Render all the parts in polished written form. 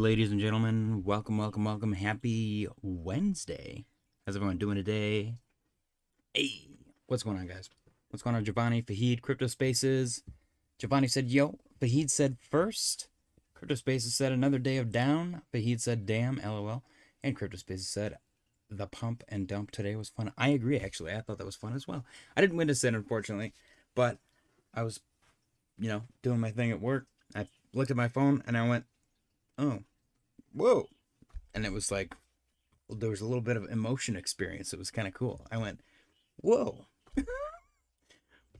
Ladies and gentlemen, welcome, welcome, welcome. Happy Wednesday. How's everyone doing today? Hey, what's going on, guys? What's going on, Giovanni, Fahid, Crypto Spaces? Giovanni said, yo. Fahid said first. Crypto Spaces said another day of down. Fahid said, damn, lol. And Crypto Spaces said, the pump and dump today was fun. I agree, actually. I thought that was fun as well. I didn't witness it, unfortunately, but I was, doing my thing at work. I looked at my phone and I went, oh, whoa. And it was like, well, there was a little bit of emotion experience. It was kind of cool. I went, whoa.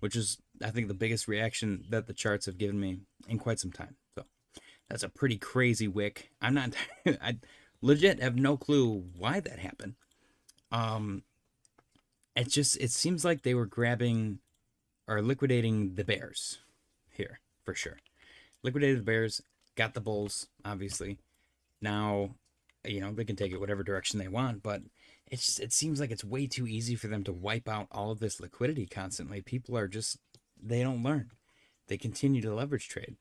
Which is, I think, the biggest reaction that the charts have given me in quite some time. So that's a pretty crazy wick. I legit have no clue why that happened. It seems like they were grabbing or liquidating the bears here, for sure. Liquidated the bears, got the bulls, obviously. Now, they can take it whatever direction they want, but it seems like it's way too easy for them to wipe out all of this liquidity constantly. People are just, they don't learn. They continue to leverage trade.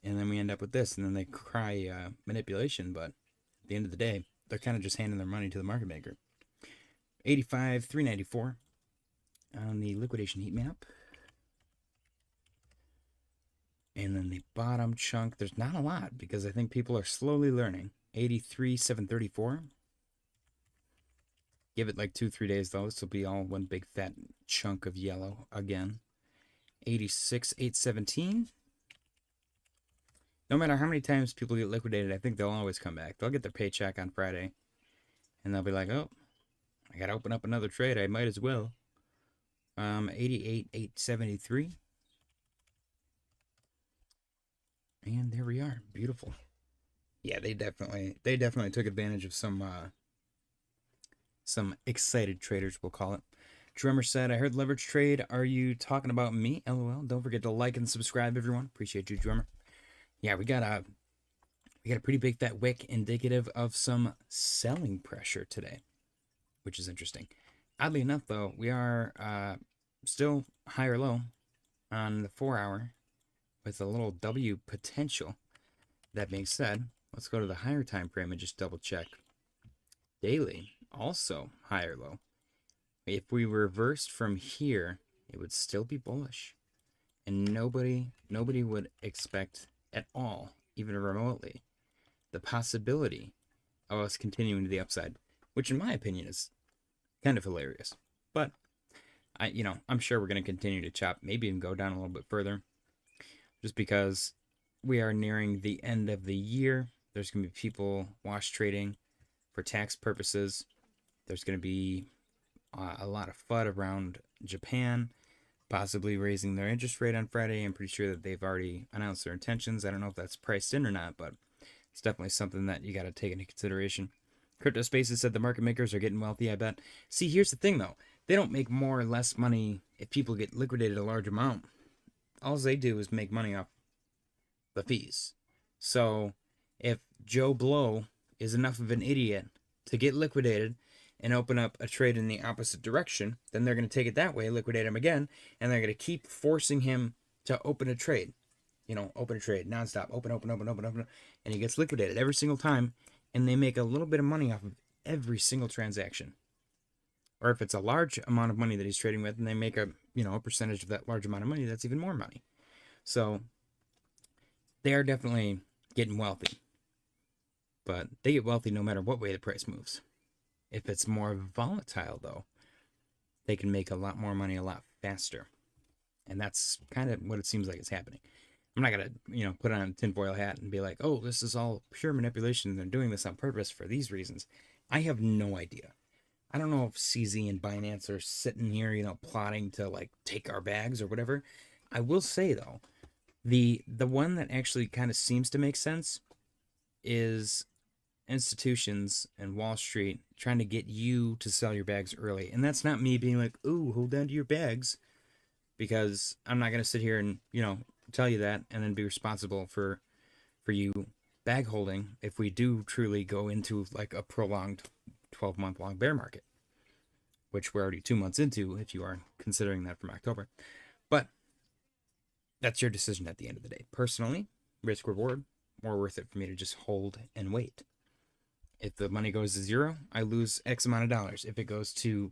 And then we end up with this, and then they cry manipulation, but at the end of the day, they're kind of just handing their money to the market maker. 85, 394 on the liquidation heat map. And then the bottom chunk, there's not a lot because I think people are slowly learning. 83, 734. Give it like 2-3 days though. This will be all one big fat chunk of yellow again. 86, 817. No matter how many times people get liquidated, I think they'll always come back. They'll get their paycheck on Friday. And they'll be like, oh, I got to open up another trade. I might as well. 88, 873. And there we are. Beautiful. Yeah, they definitely took advantage of some excited traders, we'll call it. Drummer said, I heard leverage trade. Are you talking about me? LOL. Don't forget to like and subscribe, everyone. Appreciate you, Drummer. Yeah, we got a pretty big fat wick indicative of some selling pressure today, which is interesting. Oddly enough, though, we are still high or low on the 4-hour with a little W potential. That being said, let's go to the higher time frame and just double check. Daily, also high or low. If we reversed from here, it would still be bullish. And nobody would expect at all, even remotely, the possibility of us continuing to the upside, which in my opinion is kind of hilarious. But I'm sure we're going to continue to chop, maybe even go down a little bit further, just because we are nearing the end of the year. There's going to be people wash trading for tax purposes. There's going to be a lot of FUD around Japan, possibly raising their interest rate on Friday. I'm pretty sure that they've already announced their intentions. I don't know if that's priced in or not, but it's definitely something that you got to take into consideration. Crypto Spaces said the market makers are getting wealthy, I bet. See, here's the thing, though. They don't make more or less money if people get liquidated a large amount. All they do is make money off the fees. So if Joe Blow is enough of an idiot to get liquidated and open up a trade in the opposite direction, then they're going to take it that way, liquidate him again, and they're going to keep forcing him to open a trade. Open a trade, nonstop, open, and he gets liquidated every single time, and they make a little bit of money off of every single transaction. Or if it's a large amount of money that he's trading with, and they make a percentage of that large amount of money, that's even more money. So they are definitely getting wealthy. But they get wealthy no matter what way the price moves. If it's more volatile, though, they can make a lot more money a lot faster. And that's kind of what it seems like is happening. I'm not going to, put on a tinfoil hat and be like, oh, this is all pure manipulation. They're doing this on purpose for these reasons. I have no idea. I don't know if CZ and Binance are sitting here, plotting to, take our bags or whatever. I will say, though, the one that actually kind of seems to make sense is institutions and Wall Street trying to get you to sell your bags early. And that's not me being like, ooh, hold on to your bags, because I'm not going to sit here and, tell you that and then be responsible for you bag holding if we do truly go into like a prolonged 12-month long bear market, which we're already 2 months into if you are considering that from October. But that's your decision at the end of the day. Personally, risk reward, more worth it for me to just hold and wait. If the money goes to zero, I lose X amount of dollars. If it goes to,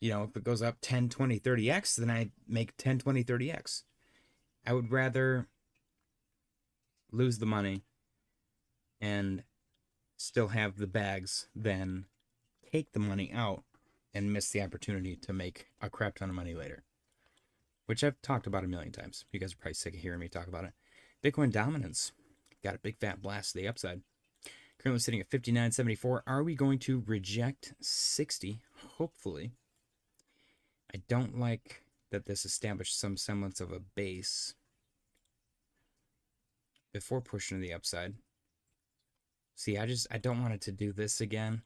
if it goes up 10, 20, 30x, then I make 10, 20, 30x. I would rather lose the money and still have the bags than take the money out and miss the opportunity to make a crap ton of money later, which I've talked about a million times. You guys are probably sick of hearing me talk about it. Bitcoin dominance got a big fat blast to the upside. Currently sitting at 59.74. Are we going to reject 60? Hopefully. I don't like that this established some semblance of a base before pushing to the upside. See, I don't want it to do this again,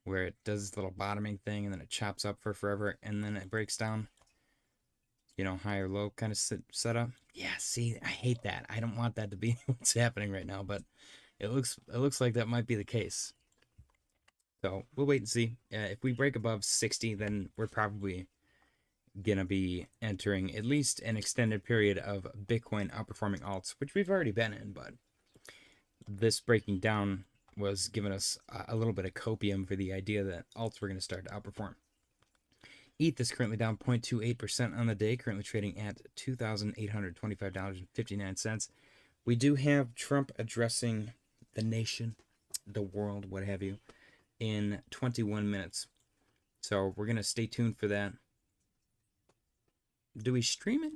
where it does this little bottoming thing and then it chops up for forever and then it breaks down. High or low kind of setup. Yeah, see, I hate that. I don't want that to be what's happening right now, but it looks like that might be the case. So we'll wait and see. If we break above 60, then we're probably gonna be entering at least an extended period of Bitcoin outperforming alts, which we've already been in, but this breaking down was giving us a little bit of copium for the idea that alts were going to start to outperform. ETH is currently down 0.28% on the day, currently trading at $2,825.59. We do have Trump addressing the nation, the world, what have you, in 21 minutes. So we're going to stay tuned for that. Do we stream it?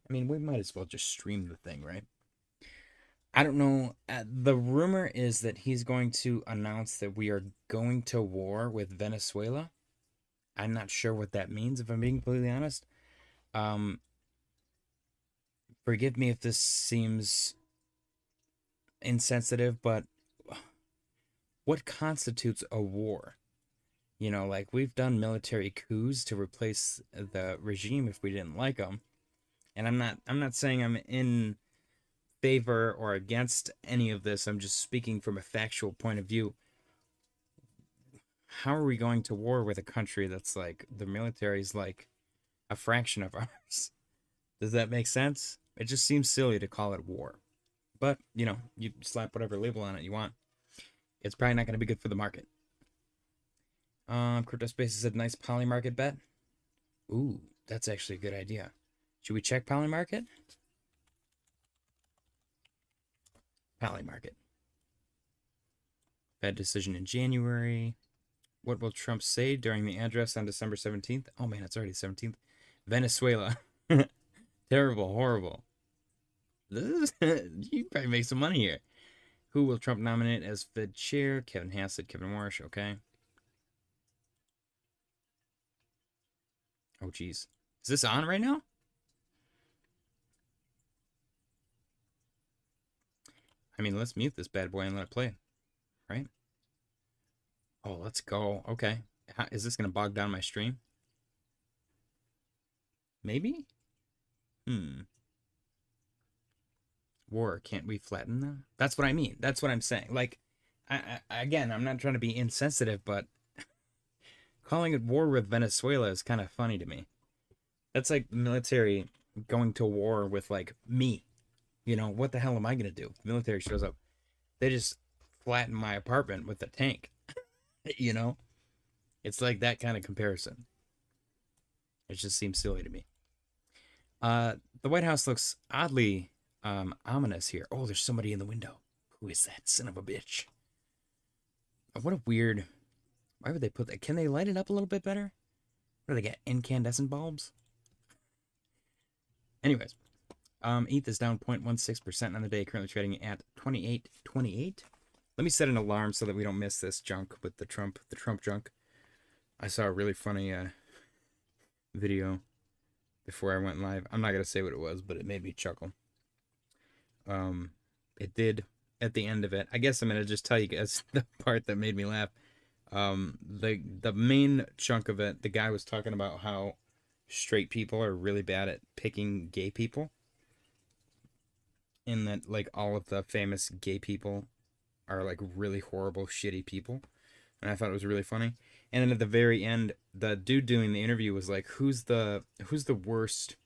I mean, we might as well just stream the thing, right? I don't know. The rumor is that he's going to announce that we are going to war with Venezuela. I'm not sure what that means, if I'm being completely honest. Forgive me if this seems insensitive, but what constitutes a war? Like, we've done military coups to replace the regime if we didn't like them. And I'm not saying I'm in favor or against any of this. I'm just speaking from a factual point of view. How are we going to war with a country that's like, the military's like a fraction of ours? Does that make sense? It just seems silly to call it war. But, you slap whatever label on it you want. It's probably not going to be good for the market. Crypto Space said nice poly market bet. Ooh, that's actually a good idea. Should we check poly market? Poly market. Fed decision in January. What will Trump say during the address on December 17th? Oh man, it's already 17th. Venezuela. Terrible, horrible. You probably make some money here. Who will Trump nominate as Fed chair? Kevin Hassett, Kevin Warsh, okay. Oh geez. Is this on right now? I mean, let's mute this bad boy and let it play, right? Oh, let's go. Okay. Is this going to bog down my stream? Maybe? War, can't we flatten them? That's what I mean. That's what I'm saying. Like, again, I'm not trying to be insensitive, but calling it war with Venezuela is kind of funny to me. That's like the military going to war with, like, me. What the hell am I going to do? If the military shows up, they just flatten my apartment with a tank. It's like that kind of comparison. It just seems silly to me. The White House looks oddly ominous here. Oh, there's somebody in the window. Who is that son of a bitch? What a weird... Why would they put that? Can they light it up a little bit better? What do they get? Incandescent bulbs? Anyways, ETH is down 0.16% on the day, currently trading at 28.28. Let me set an alarm so that we don't miss this junk with the Trump junk. I saw a really funny video before I went live. I'm not gonna say what it was, but it made me chuckle. It did at the end of it. I guess I'm gonna just tell you guys the part that made me laugh. The main chunk of it, the guy was talking about how straight people are really bad at picking gay people, and that like all of the famous gay people are like really horrible, shitty people. And I thought it was really funny. And then at the very end, the dude doing the interview was like, who's the worst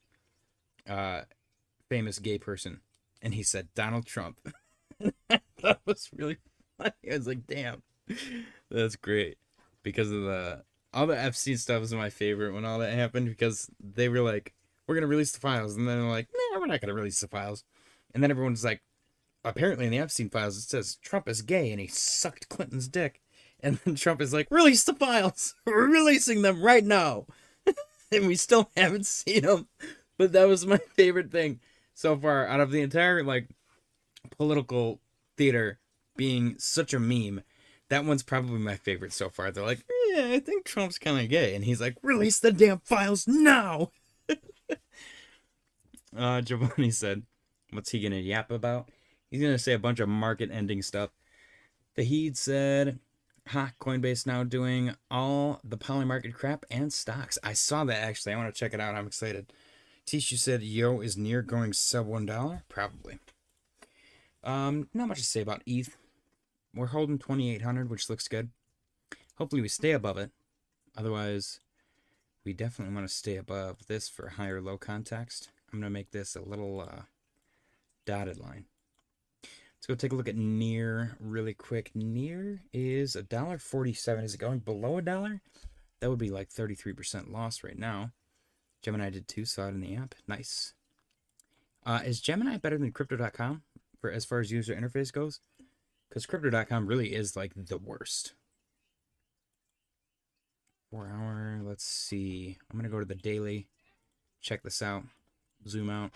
famous gay person? And he said Donald Trump. That was really funny. I was like, damn, that's great. Because of all the FC stuff was my favorite when all that happened, because they were like, we're gonna release the files, and then they're like, nah, we're not gonna release the files. And then everyone's like, apparently in the Epstein files it says Trump is gay and he sucked Clinton's dick. And then Trump is like, release the files. We're releasing them right now. And we still haven't seen them. But that was my favorite thing so far out of the entire like political theater being such a meme. That one's probably my favorite so far. They're like, yeah, I think Trump's kind of gay. And he's like, release the damn files now. Giovanni said, what's he going to yap about? He's going to say a bunch of market-ending stuff. Fahid said, Coinbase now doing all the polymarket crap and stocks. I saw that, actually. I want to check it out. I'm excited. Tishu said, Yo is near going sub $1. Probably. Not much to say about ETH. We're holding 2,800, which looks good. Hopefully we stay above it. Otherwise, we definitely want to stay above this for higher low context. I'm going to make this a little dotted line. Let's go take a look at NEAR really quick. NEAR is $1.47. Is it going below $1? That would be like 33% loss right now. Gemini did too, saw it in the app. Nice. Is Gemini better than Crypto.com for as far as user interface goes? Because Crypto.com really is like the worst. 4 hour, let's see. I'm going to go to the daily. Check this out. Zoom out.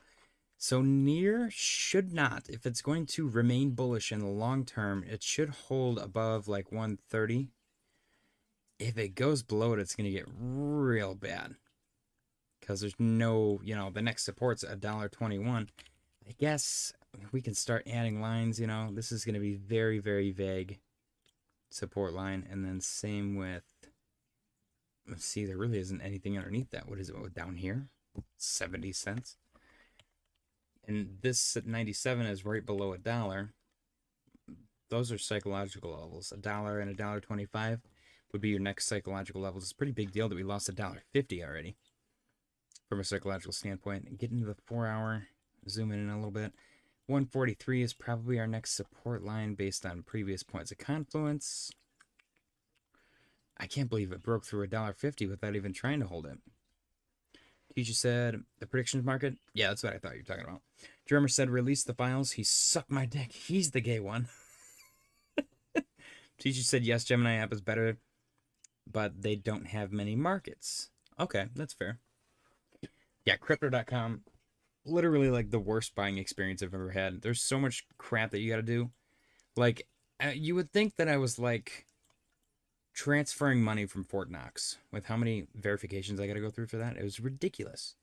So NEAR should not, if it's going to remain bullish in the long term, it should hold above like 130. If it goes below it, it's going to get real bad. Because there's no, the next support's $1.21. I guess we can start adding lines, This is going to be very, very vague support line. And then same with, let's see, there really isn't anything underneath that. What is it down here? 70 cents. And this at 97 is right below $1. Those are psychological levels. $1 and $1.25 would be your next psychological levels. It's a pretty big deal that we lost $1.50 already from a psychological standpoint. Get into the 4 hour, zoom in a little bit. 143 is probably our next support line based on previous points of confluence. I can't believe it broke through $1.50 without even trying to hold it. Teacher said, the predictions market? Yeah, that's what I thought you were talking about. Drummer said, release the files. He sucked my dick. He's the gay one. Teacher said, yes, Gemini app is better, but they don't have many markets. Okay, that's fair. Yeah, Crypto.com, literally like the worst buying experience I've ever had. There's so much crap that you got to do. Like, you would think that I was like transferring money from Fort Knox with how many verifications I got to go through for that. It was ridiculous.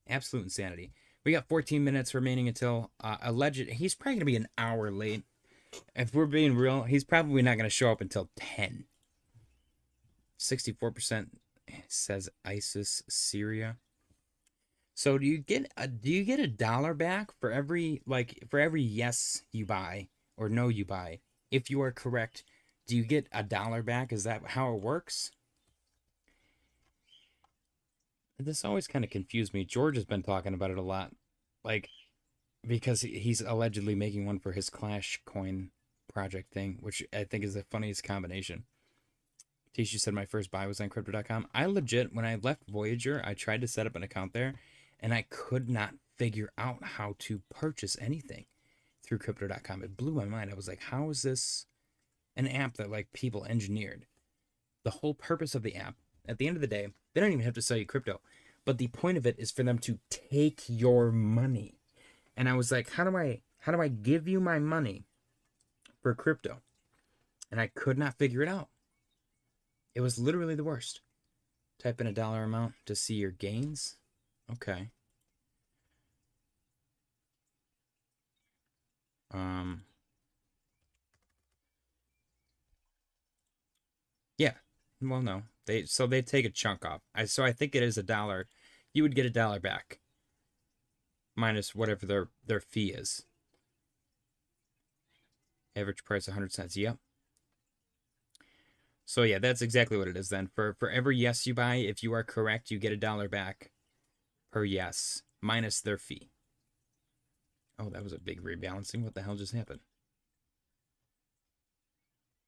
Absolute insanity. We got 14 minutes remaining until alleged. He's probably going to be an hour late. If we're being real, he's probably not going to show up until 10. 64% says ISIS Syria. So do you get $1 back for every yes you buy or no you buy? If you are correct, do you get $1 back? Is that how it works? This always kind of confused me. George has been talking about it a lot, like because he's allegedly making one for his Clash coin project thing, which I think is the funniest combination. Tishu said my first buy was on Crypto.com. I legit, when I left Voyager, I tried to set up an account there, and I could not figure out how to purchase anything through Crypto.com. It blew my mind. I was like, how is this an app that like people engineered? The whole purpose of the app, at the end of the day, they don't even have to sell you crypto, but the point of it is for them to take your money. And I was like, how do I give you my money for crypto? And I could not figure it out. It was literally the worst. Type in $1 amount to see your gains. Okay. Yeah. Well, no. They take a chunk off. So I think it is $1. You would get $1 back. Minus whatever their fee is. Average price 100 cents. Yep. So yeah, that's exactly what it is then. For every yes you buy, if you are correct, you get $1 back per yes, minus their fee. Oh, that was a big rebalancing. What the hell just happened?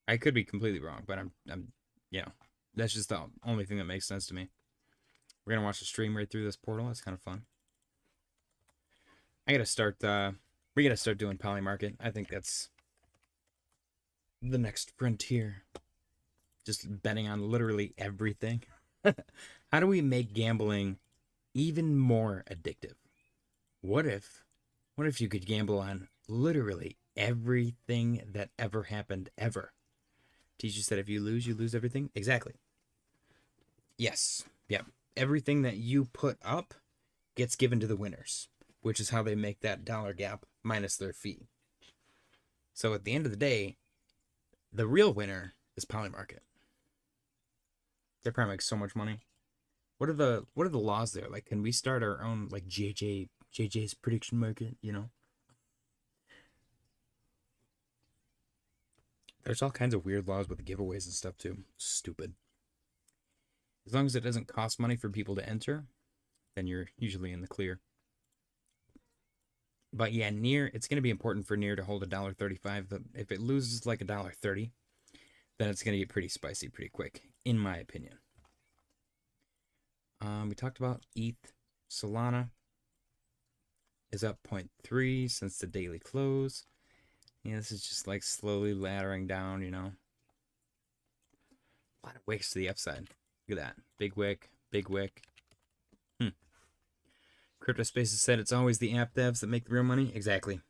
I could be completely wrong, but you know, that's just the only thing that makes sense to me. We're gonna watch the stream right through this portal. That's kind of fun. I gotta start. We gotta start doing Polymarket. I think that's the next frontier. Just betting on literally everything. How do we make gambling even more addictive? What if, what if you could gamble on literally everything that ever happened ever? Teacher said if you lose everything. Exactly. Yes. Yep. Everything that you put up gets given to the winners, which is how they make that dollar gap minus their fee. So at the end of the day, the real winner is Polymarket. They probably make so much money. What are the laws there? Like, can we start our own like JJ's prediction market? You know, there's all kinds of weird laws with the giveaways and stuff too. Stupid. As long as it doesn't cost money for people to enter, then you're usually in the clear. But yeah, near it's going to be important for near to hold $1.35. If it loses like $1.30, then it's going to get pretty spicy pretty quick, in my opinion. We talked about ETH. Solana is up 0.3 since the daily close. Yeah, this is just like slowly laddering down, you know. A lot of wicks to the upside. Look at that. Big wick, big wick. CryptoSpaces said it's always the app devs that make the real money. Exactly.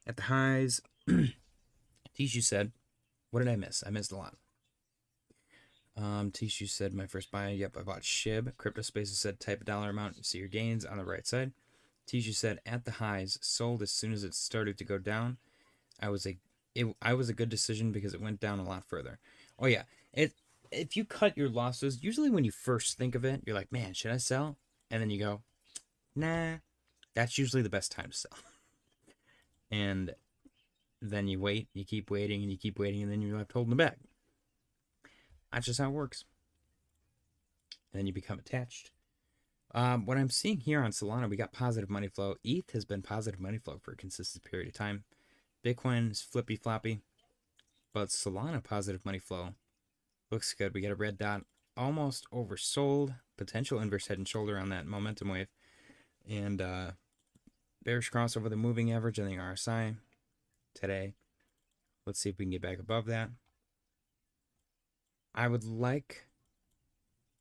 At the highs, Tishu said, what did I miss? I missed a lot. Tishu said my first buy. Yep, I bought SHIB. CryptoSpaces said type a dollar amount. You see your gains on the right side. Tishu said at the highs, sold as soon as it started to go down. I was a good decision because it went down a lot further. Oh yeah, if you cut your losses, usually when you first think of it, you're like, man, should I sell? And then you go, nah. That's usually the best time to sell. And then you wait, you keep waiting, and you keep waiting, and then you're left holding the bag. That's just how it works. And then you become attached. What I'm seeing here on Solana, we got positive money flow. ETH has been positive money flow for a consistent period of time. Bitcoin is flippy floppy, but Solana positive money flow looks good. We got a red dot, almost oversold, potential inverse head and shoulder on that momentum wave, and bearish cross over the moving average and the RSI today. Let's see if we can get back above that. I would like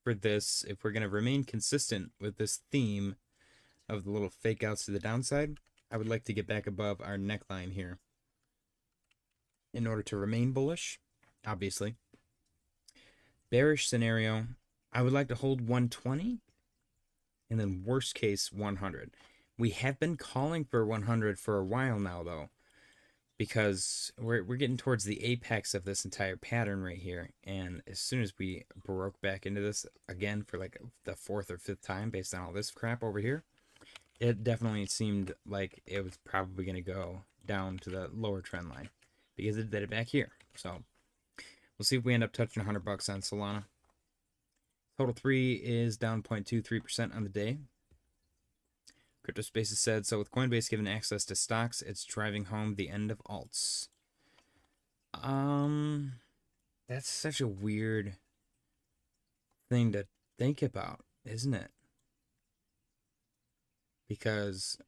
for this, if we're going to remain consistent with this theme of the little fake outs to the downside, I would like to get back above our neckline here in order to remain bullish, obviously. Bearish scenario, I would like to hold 120 and then worst case 100. We have been calling for 100 for a while now, though, because we're getting towards the apex of this entire pattern right here. And as soon as we broke back into this again for like the fourth or fifth time based on all this crap over here, it definitely seemed like it was probably going to go down to the lower trend line because it did it back here. So we'll see if we end up touching $100 on Solana. Total 3 is down 0.23% on the day. CryptoSpaces said, so with Coinbase given access to stocks, it's driving home the end of alts. That's such a weird thing to think about, isn't it? Because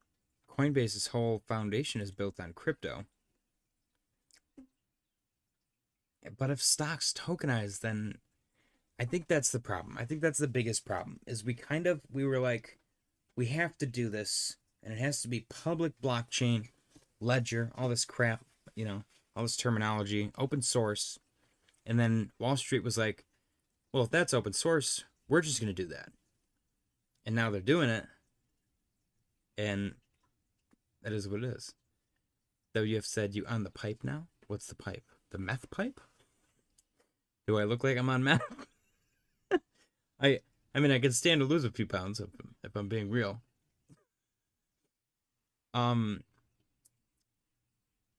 Coinbase's whole foundation is built on crypto. But if stocks tokenize, then I think that's the problem. I think that's the biggest problem, is we were like, we have to do this, and it has to be public blockchain, ledger, all this crap, you know, all this terminology, open source. And then Wall Street was like, well, if that's open source, we're just going to do that. And now they're doing it, and that is what it is. WF said, you on the pipe now? What's the pipe? The meth pipe? Do I look like I'm on meth? I mean, I could stand to lose a few pounds if I'm being real. But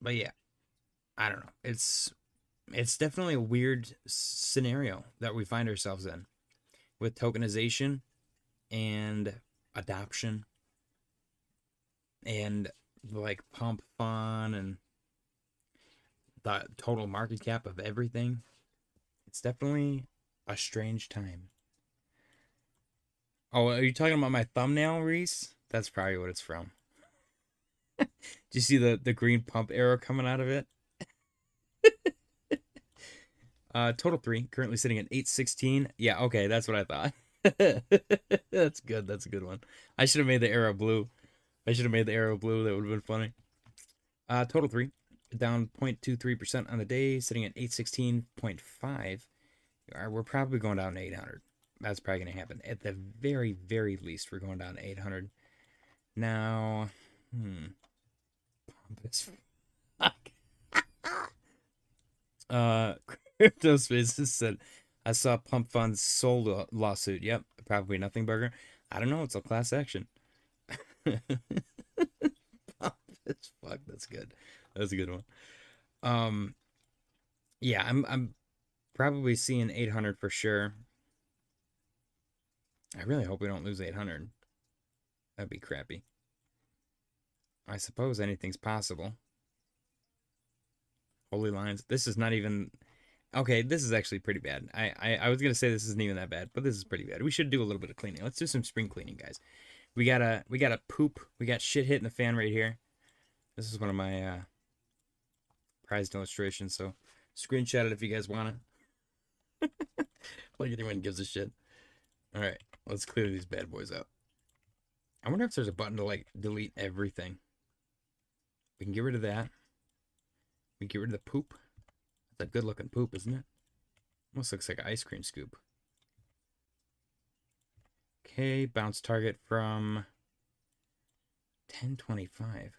yeah, I don't know. It's definitely a weird scenario that we find ourselves in with tokenization and adoption and like pump fun and the total market cap of everything. It's definitely a strange time. Oh, are you talking about my thumbnail, Reese? That's probably what it's from. Do you see the green pump arrow coming out of it? Total 3, currently sitting at 816. Yeah, okay, that's what I thought. That's good. That's a good one. I should have made the arrow blue. That would have been funny. Total 3, down 0.23% on the day, sitting at 816.5. We're probably going down to 800. That's probably going to happen. At the very, very least, we're going down to 800. Now, this fuck. Crypto Spaces said, I saw Pump Fund's sold lawsuit. Yep, probably nothing burger. I don't know. It's a class action. Fuck, that's good. That's a good one. Yeah, I'm probably seeing 800 for sure. I really hope we don't lose 800. That'd be crappy. I suppose anything's possible. Holy lines. This is not even... Okay, this is actually pretty bad. I was going to say this isn't even that bad, but this is pretty bad. We should do a little bit of cleaning. Let's do some spring cleaning, guys. We got a poop. We got shit hitting the fan right here. This is one of my prized illustrations, so screenshot it if you guys want it. Like anyone gives a shit. All right, let's clear these bad boys out. I wonder if there's a button to like delete everything. We can get rid of that. We can get rid of the poop. That's a good looking poop, isn't it? Almost looks like an ice cream scoop. Okay, bounce target from 1025.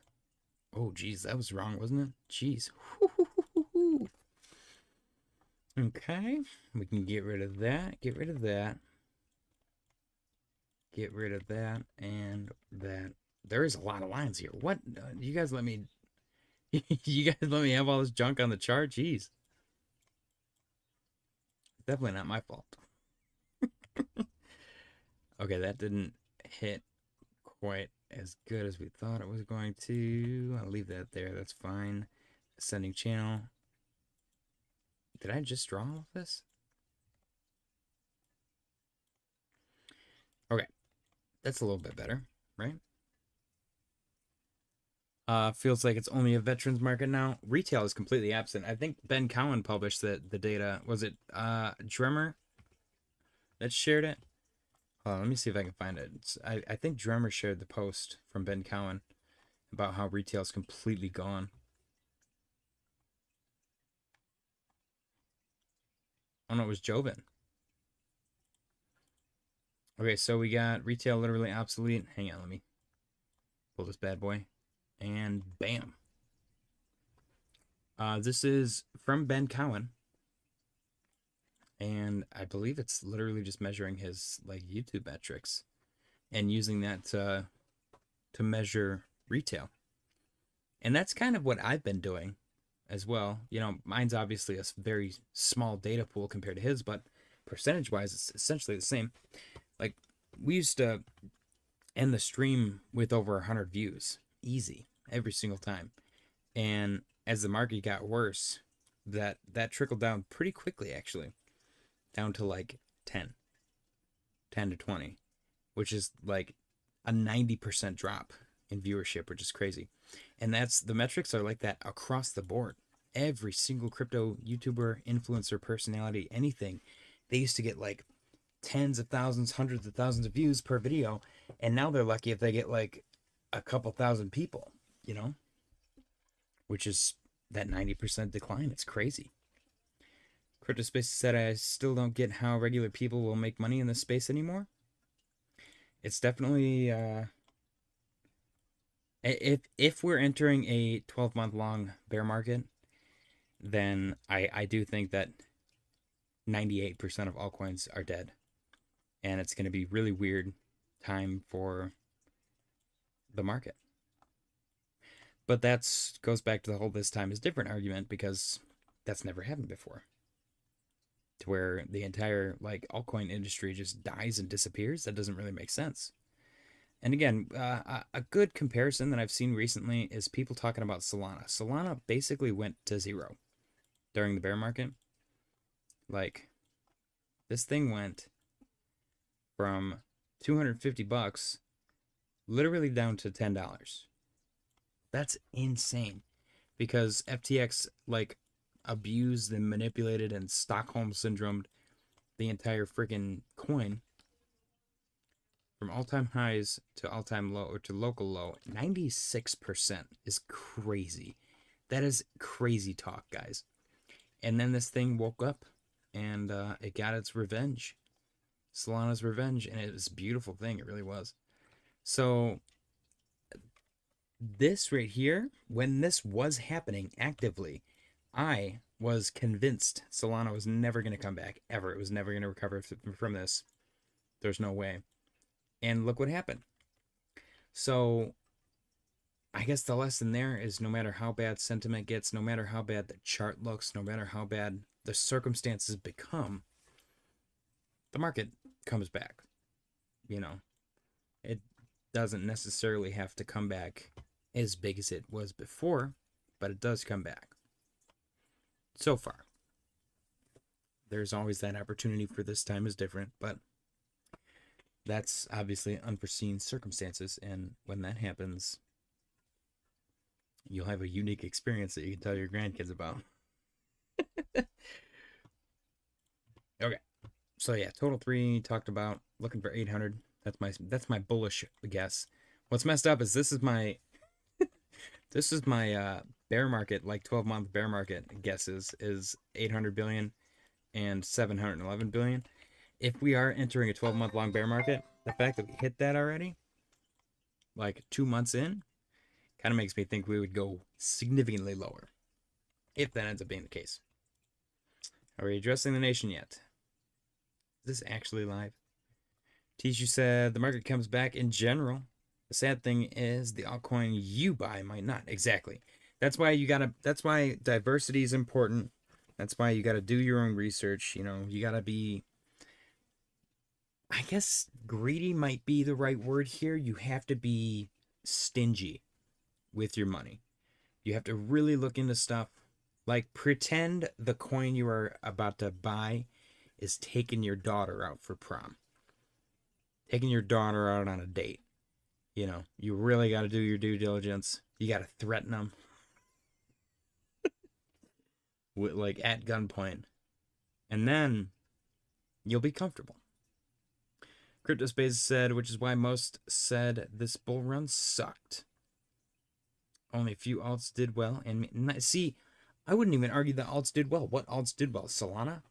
Oh, geez, that was wrong, wasn't it? Jeez. Okay, we can get rid of that, get rid of that, get rid of that, and that. There is a lot of lines here. What? You guys let me... You guys let me have all this junk on the chart? Jeez. Definitely not my fault. Okay, that didn't hit quite as good as we thought it was going to. I'll leave that there. That's fine. Ascending channel. Did I just draw all of this? Okay. That's a little bit better, right? Feels like it's only a veterans market now. Retail is completely absent. I think Ben Cowan published the data. Was it Dremmer that shared it? Let me see if I can find it. I think Dremmer shared the post from Ben Cowan about how retail is completely gone. Oh no, it was Joven. Okay, so we got retail literally obsolete. Hang on, let me pull this bad boy. And bam. This is from Ben Cowan. And I believe it's literally just measuring his like YouTube metrics and using that to measure retail. And that's kind of what I've been doing as well. You know, mine's obviously a very small data pool compared to his, but percentage wise, it's essentially the same. Like, we used to end the stream with over 100 views, easy, every single time. And as the market got worse, that trickled down pretty quickly, actually, down to like 10 to 20, which is like a 90% drop in viewership, which is crazy. And that's, the metrics are like that across the board. Every single crypto YouTuber, influencer, personality, anything, they used to get like tens of thousands, hundreds of thousands of views per video, and now they're lucky if they get like a couple thousand people, you know, which is that 90% decline. It's crazy. Crypto Space said, I still don't get how regular people will make money in this space anymore. It's definitely if we're entering a 12-month long bear market, then I do think that 98% of altcoins are dead. And it's going to be really weird time for the market. But that goes back to the whole this time is different argument, because that's never happened before. To where the entire like altcoin industry just dies and disappears. That doesn't really make sense. And again, a good comparison that I've seen recently is people talking about Solana. Solana basically went to zero. during the bear market. Like, this thing went from 250 bucks literally down to $10. That's insane, because FTX like abused and manipulated and Stockholm syndromed the entire freaking coin from all-time highs to all-time low, or to local low. 96% is crazy. That is crazy talk, guys. And then this thing woke up and it got its revenge. Solana's revenge, and it was a beautiful thing. It really was. So this right here, when this was happening actively, I was convinced Solana was never going to come back, ever. It was never going to recover from this. There's no way. And look what happened. So I guess the lesson there is, no matter how bad sentiment gets, no matter how bad the chart looks, no matter how bad the circumstances become, the market comes back. You know, it doesn't necessarily have to come back as big as it was before, but it does come back. So far. There's always that opportunity for this time is different, but that's obviously unforeseen circumstances, and when that happens, you'll have a unique experience that you can tell your grandkids about. Okay. So yeah, total 3 talked about, looking for 800. That's my bullish guess. What's messed up is this is my bear market, like 12-month bear market guesses is 800 billion and 711 billion. If we are entering a 12-month long bear market, the fact that we hit that already, like 2 months in, kind of makes me think we would go significantly lower, if that ends up being the case. Are we addressing the nation yet? Is this actually live? Tishu said the market comes back in general. The sad thing is the altcoin you buy might not. Exactly. That's why diversity is important. That's why you gotta do your own research. You know, you gotta be, I guess greedy might be the right word here. You have to be stingy with your money. You have to really look into stuff. Like, pretend the coin you are about to buy is taking your daughter out for prom. Taking your daughter out on a date. You know, you really got to do your due diligence. You got to threaten them. With, like, at gunpoint. And then you'll be comfortable. CryptoSpace said, which is why most said this bull run sucked. Only a few alts did well. And see, I wouldn't even argue that alts did well. What alts did well? Solana?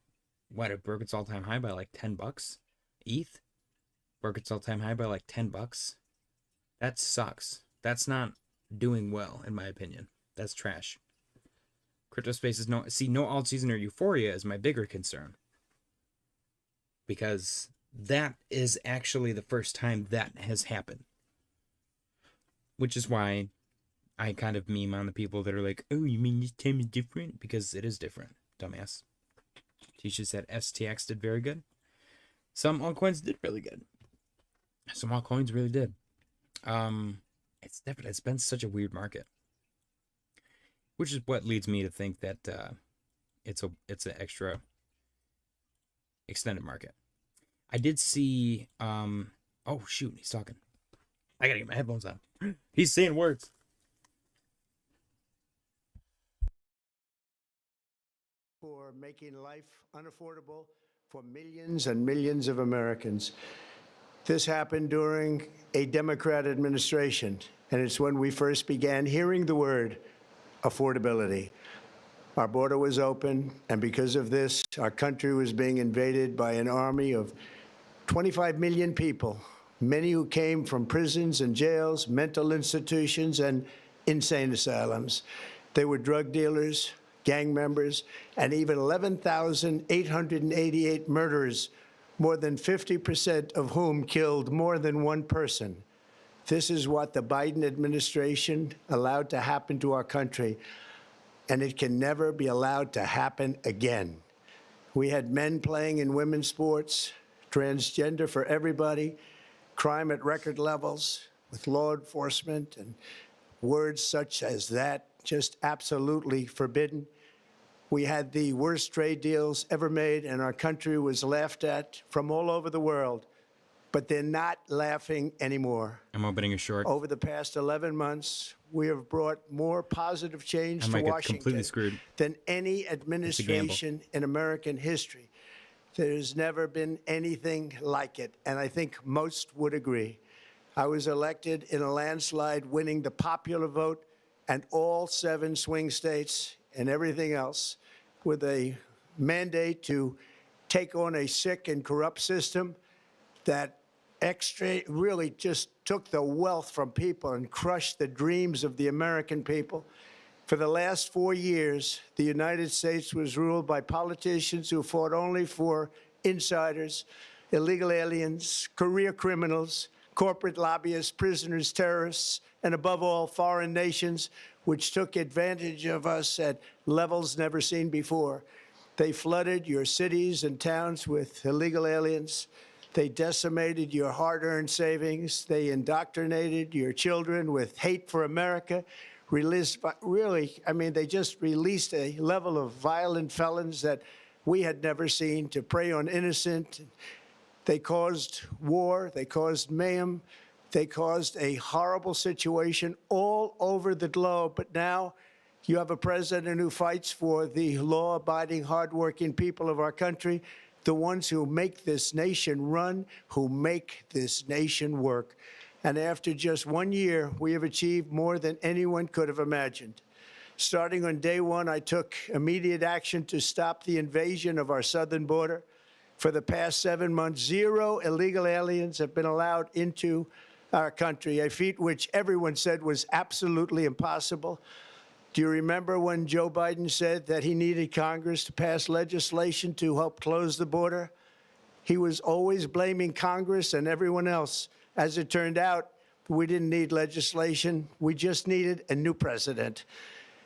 What, it broke its all-time high by like 10 bucks? ETH? Broke its all-time high by like 10 bucks? That sucks. That's not doing well, in my opinion. That's trash. CryptoSpace is no alt season or euphoria is my bigger concern. Because that is actually the first time that has happened. Which is why I kind of meme on the people that are like, oh, you mean this time is different? Because it is different, dumbass. Tisha said STX did very good. Some altcoins did really good. Some altcoins really did. It's been such a weird market. Which is what leads me to think that it's an extra extended market. I did see oh shoot, he's talking. I gotta get my headphones on. He's saying words. For making life unaffordable for millions and millions of Americans. This happened during a Democrat administration, and it's when we first began hearing the word affordability. Our border was open, and because of this, our country was being invaded by an army of 25 million people, many who came from prisons and jails, mental institutions, and insane asylums. They were drug dealers, gang members, and even 11,888 murderers, more than 50% of whom killed more than one person. This is what the Biden administration allowed to happen to our country, and it can never be allowed to happen again. We had men playing in women's sports, transgender for everybody, crime at record levels with law enforcement, and words such as that just absolutely forbidden. We had the worst trade deals ever made, and our country was laughed at from all over the world. But they're not laughing anymore. I'm opening a short. Over the past 11 months, we have brought more positive change I to might get completely Washington screwed. than any administration in American history. There's never been anything like it, and I think most would agree. I was elected in a landslide, winning the popular vote and all 7 swing states and everything else, with a mandate to take on a sick and corrupt system that really just took the wealth from people and crushed the dreams of the American people. For the last 4 years, the United States was ruled by politicians who fought only for insiders, illegal aliens, career criminals, corporate lobbyists, prisoners, terrorists, and above all, foreign nations, which took advantage of us at levels never seen before. They flooded your cities and towns with illegal aliens. They decimated your hard-earned savings. They indoctrinated your children with hate for America. They just released a level of violent felons that we had never seen to prey on innocent. They caused war. They caused mayhem. They caused a horrible situation all over the globe. But now you have a president who fights for the law-abiding, hardworking people of our country, the ones who make this nation run, who make this nation work. And after just 1 year, we have achieved more than anyone could have imagined. Starting on day one, I took immediate action to stop the invasion of our southern border. For the past 7 months, 0 illegal aliens have been allowed into our country, a feat which everyone said was absolutely impossible. Do you remember when Joe Biden said that he needed Congress to pass legislation to help close the border? He was always blaming Congress and everyone else. As it turned out, we didn't need legislation. We just needed a new president.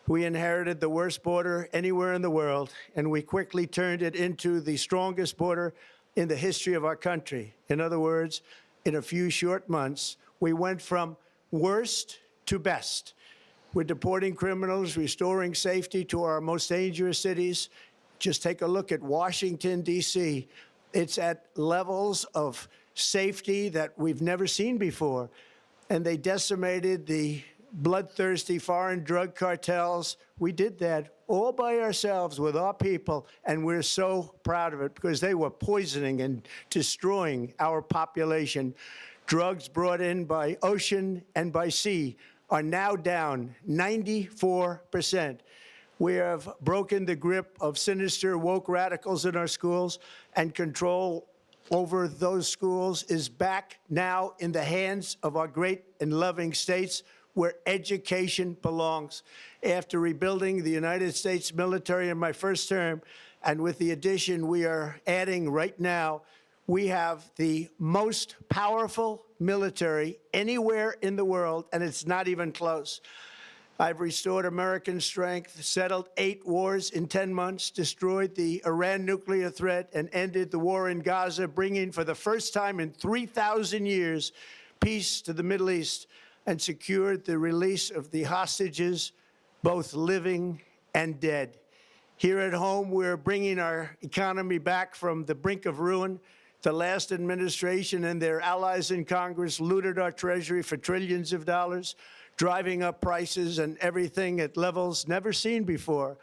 We inherited the worst border anywhere in the world, and we quickly turned it into the strongest border in the history of our country. In other words, in a few short months, we went from worst to best. We're deporting criminals, restoring safety to our most dangerous cities. Just take a look at Washington, D.C. It's at levels of safety that we've never seen before. And they decimated the bloodthirsty foreign drug cartels. We did that all by ourselves with our people, and we're so proud of it because they were poisoning and destroying our population. Drugs brought in by ocean and by sea are now down 94%. We have broken the grip of sinister woke radicals in our schools, and control over those schools is back now in the hands of our great and loving states where education belongs. After rebuilding the United States military in my first term, and with the addition we are adding right now, we have the most powerful military anywhere in the world, and it's not even close. I've restored American strength, settled 8 wars in 10 months, destroyed the Iran nuclear threat, and ended the war in Gaza, bringing for the first time in 3,000 years peace to the Middle East, and secured the release of the hostages, both living and dead. Here at home, we're bringing our economy back from the brink of ruin. The last administration and their allies in Congress looted our Treasury for trillions of dollars, driving up prices and everything at levels never seen before.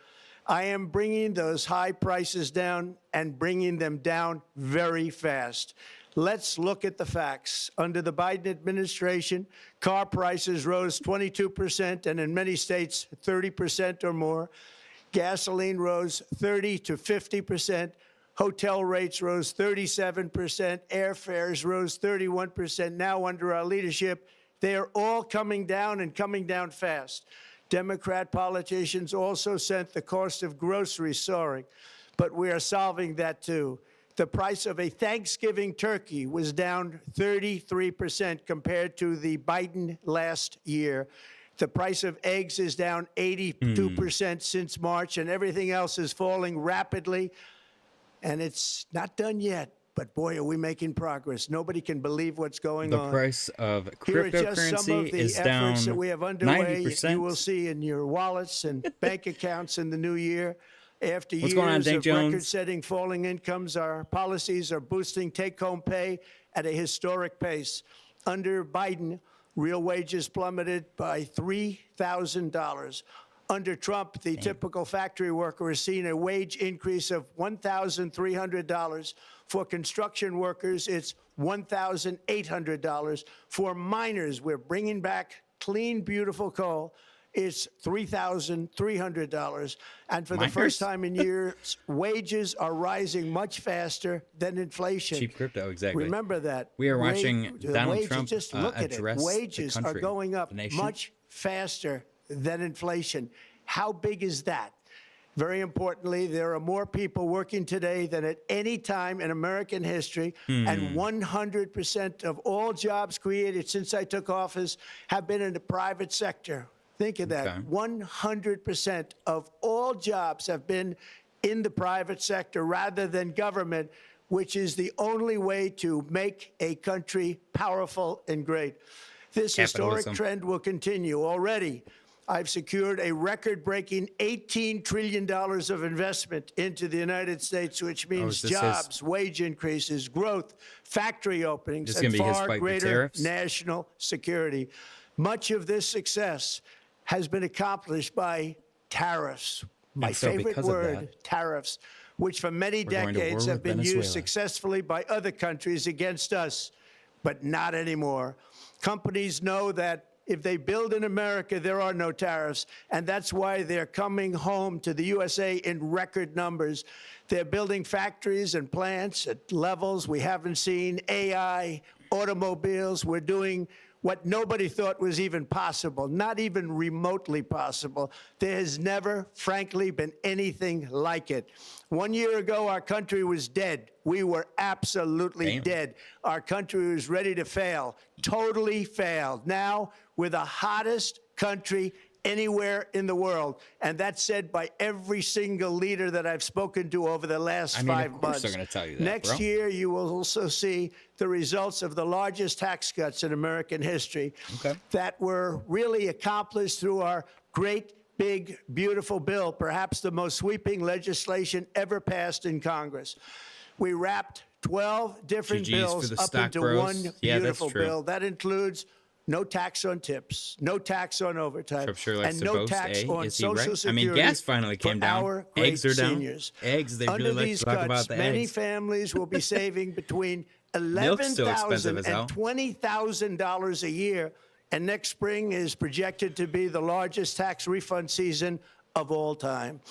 I am bringing those high prices down and bringing them down very fast. Let's look at the facts. Under the Biden administration, car prices rose 22%, and in many states, 30% or more. Gasoline rose 30 to 50%. Hotel rates rose 37%. Airfares rose 31%. Now, under our leadership, they are all coming down and coming down fast. Democrat politicians also sent the cost of groceries soaring, but we are solving that too. The price of a Thanksgiving turkey was down 33% compared to the Biden last year. The price of eggs is down 82% since March, and everything else is falling rapidly. And it's not done yet, but boy, are we making progress. Nobody can believe what's going on. The price of Here are just some of cryptocurrency the is down efforts that we have underway. 90%. You will see in your wallets and bank accounts in the new year. After What's going on, years Dank of Jones? record-setting falling incomes, our policies are boosting take-home pay at a historic pace. Under Biden, real wages plummeted by $3,000. Under Trump, the typical factory worker has seen a wage increase of $1,300. For construction workers, it's $1,800. For miners, we're bringing back clean, beautiful coal. It's $3,300. And for the first time in years, wages are rising much faster than inflation. Cheap crypto, exactly. Remember that. We are watching Donald wages, Trump just look at address it. Wages the country, are going up the nation. much faster than inflation. How big is that? Very importantly, there are more people working today than at any time in American history, and 100% of all jobs created since I took office have been in the private sector. Think of that. Okay. 100% of all jobs have been in the private sector rather than government, which is the only way to make a country powerful and great. This historic trend will continue. Already, I've secured a record-breaking $18 trillion of investment into the United States, which means jobs, wage increases, growth, factory openings, and far greater national security. Much of this success has been accomplished by tariffs. My favorite word, tariffs, which for many decades have been used successfully by other countries against us, but not anymore. Companies know that if they build in America, there are no tariffs, and that's why they're coming home to the USA in record numbers. They're building factories and plants at levels we haven't seen, AI, automobiles. We're doing what nobody thought was even possible, not even remotely possible. There has never, frankly, been anything like it. 1 year ago, our country was dead. We were absolutely dead. Our country was ready to fail, totally failed. Now, we're the hottest country anywhere in the world. And that's said by every single leader that I've spoken to over the last 5 months. Of course they're going to tell you that, Next year, you will also see the results of the largest tax cuts in American history that were really accomplished through our great, big, beautiful bill, perhaps the most sweeping legislation ever passed in Congress. We wrapped 12 different bills up into one beautiful bill. That includes no tax on tips, no tax on overtime, and no tax on Social Security. I mean, gas finally came down. Eggs are down. Eggs, they really like to talk about the eggs. Many families will be saving between $11,000 and $20,000 a year, and next spring is projected to be the largest tax refund season of all time.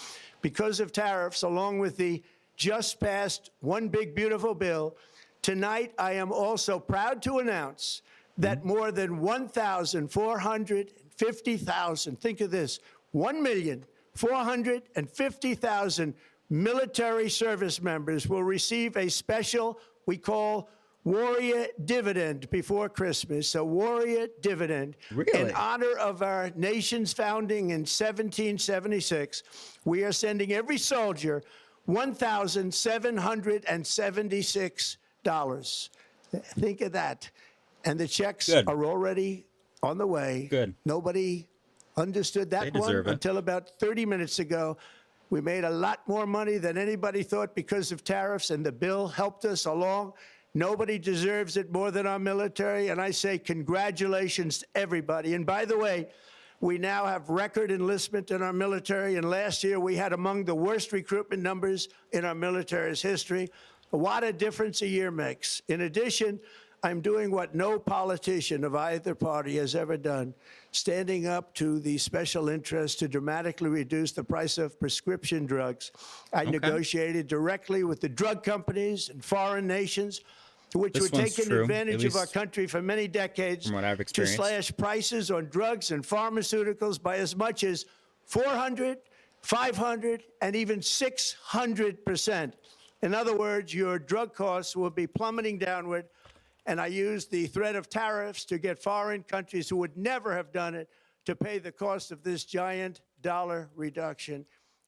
Because of tariffs, along with the just passed One Big Beautiful Bill, tonight I am also proud to announce that more than 1,450,000, think of this, 1,450,000 military service members will receive a special, we call Warrior Dividend before Christmas, a Warrior Dividend. In honor of our nation's founding in 1776, we are sending every soldier $1,776. Think of that. And the checks are already on the way. Nobody understood that one until about 30 minutes ago. We made a lot more money than anybody thought because of tariffs, and the bill helped us along. Nobody deserves it more than our military, and I say congratulations to everybody. And by the way, we now have record enlistment in our military, and last year we had among the worst recruitment numbers in our military's history. What a difference a year makes. In addition, I'm doing what no politician of either party has ever done, standing up to the special interests to dramatically reduce the price of prescription drugs. I negotiated directly with the drug companies and foreign nations, which were taking advantage of our country for many decades, to slash prices on drugs and pharmaceuticals by as much as 400, 500, and even 600%. In other words, your drug costs will be plummeting downward. And I used the threat of tariffs to get foreign countries who would never have done it to pay the cost of this giant dollar reduction.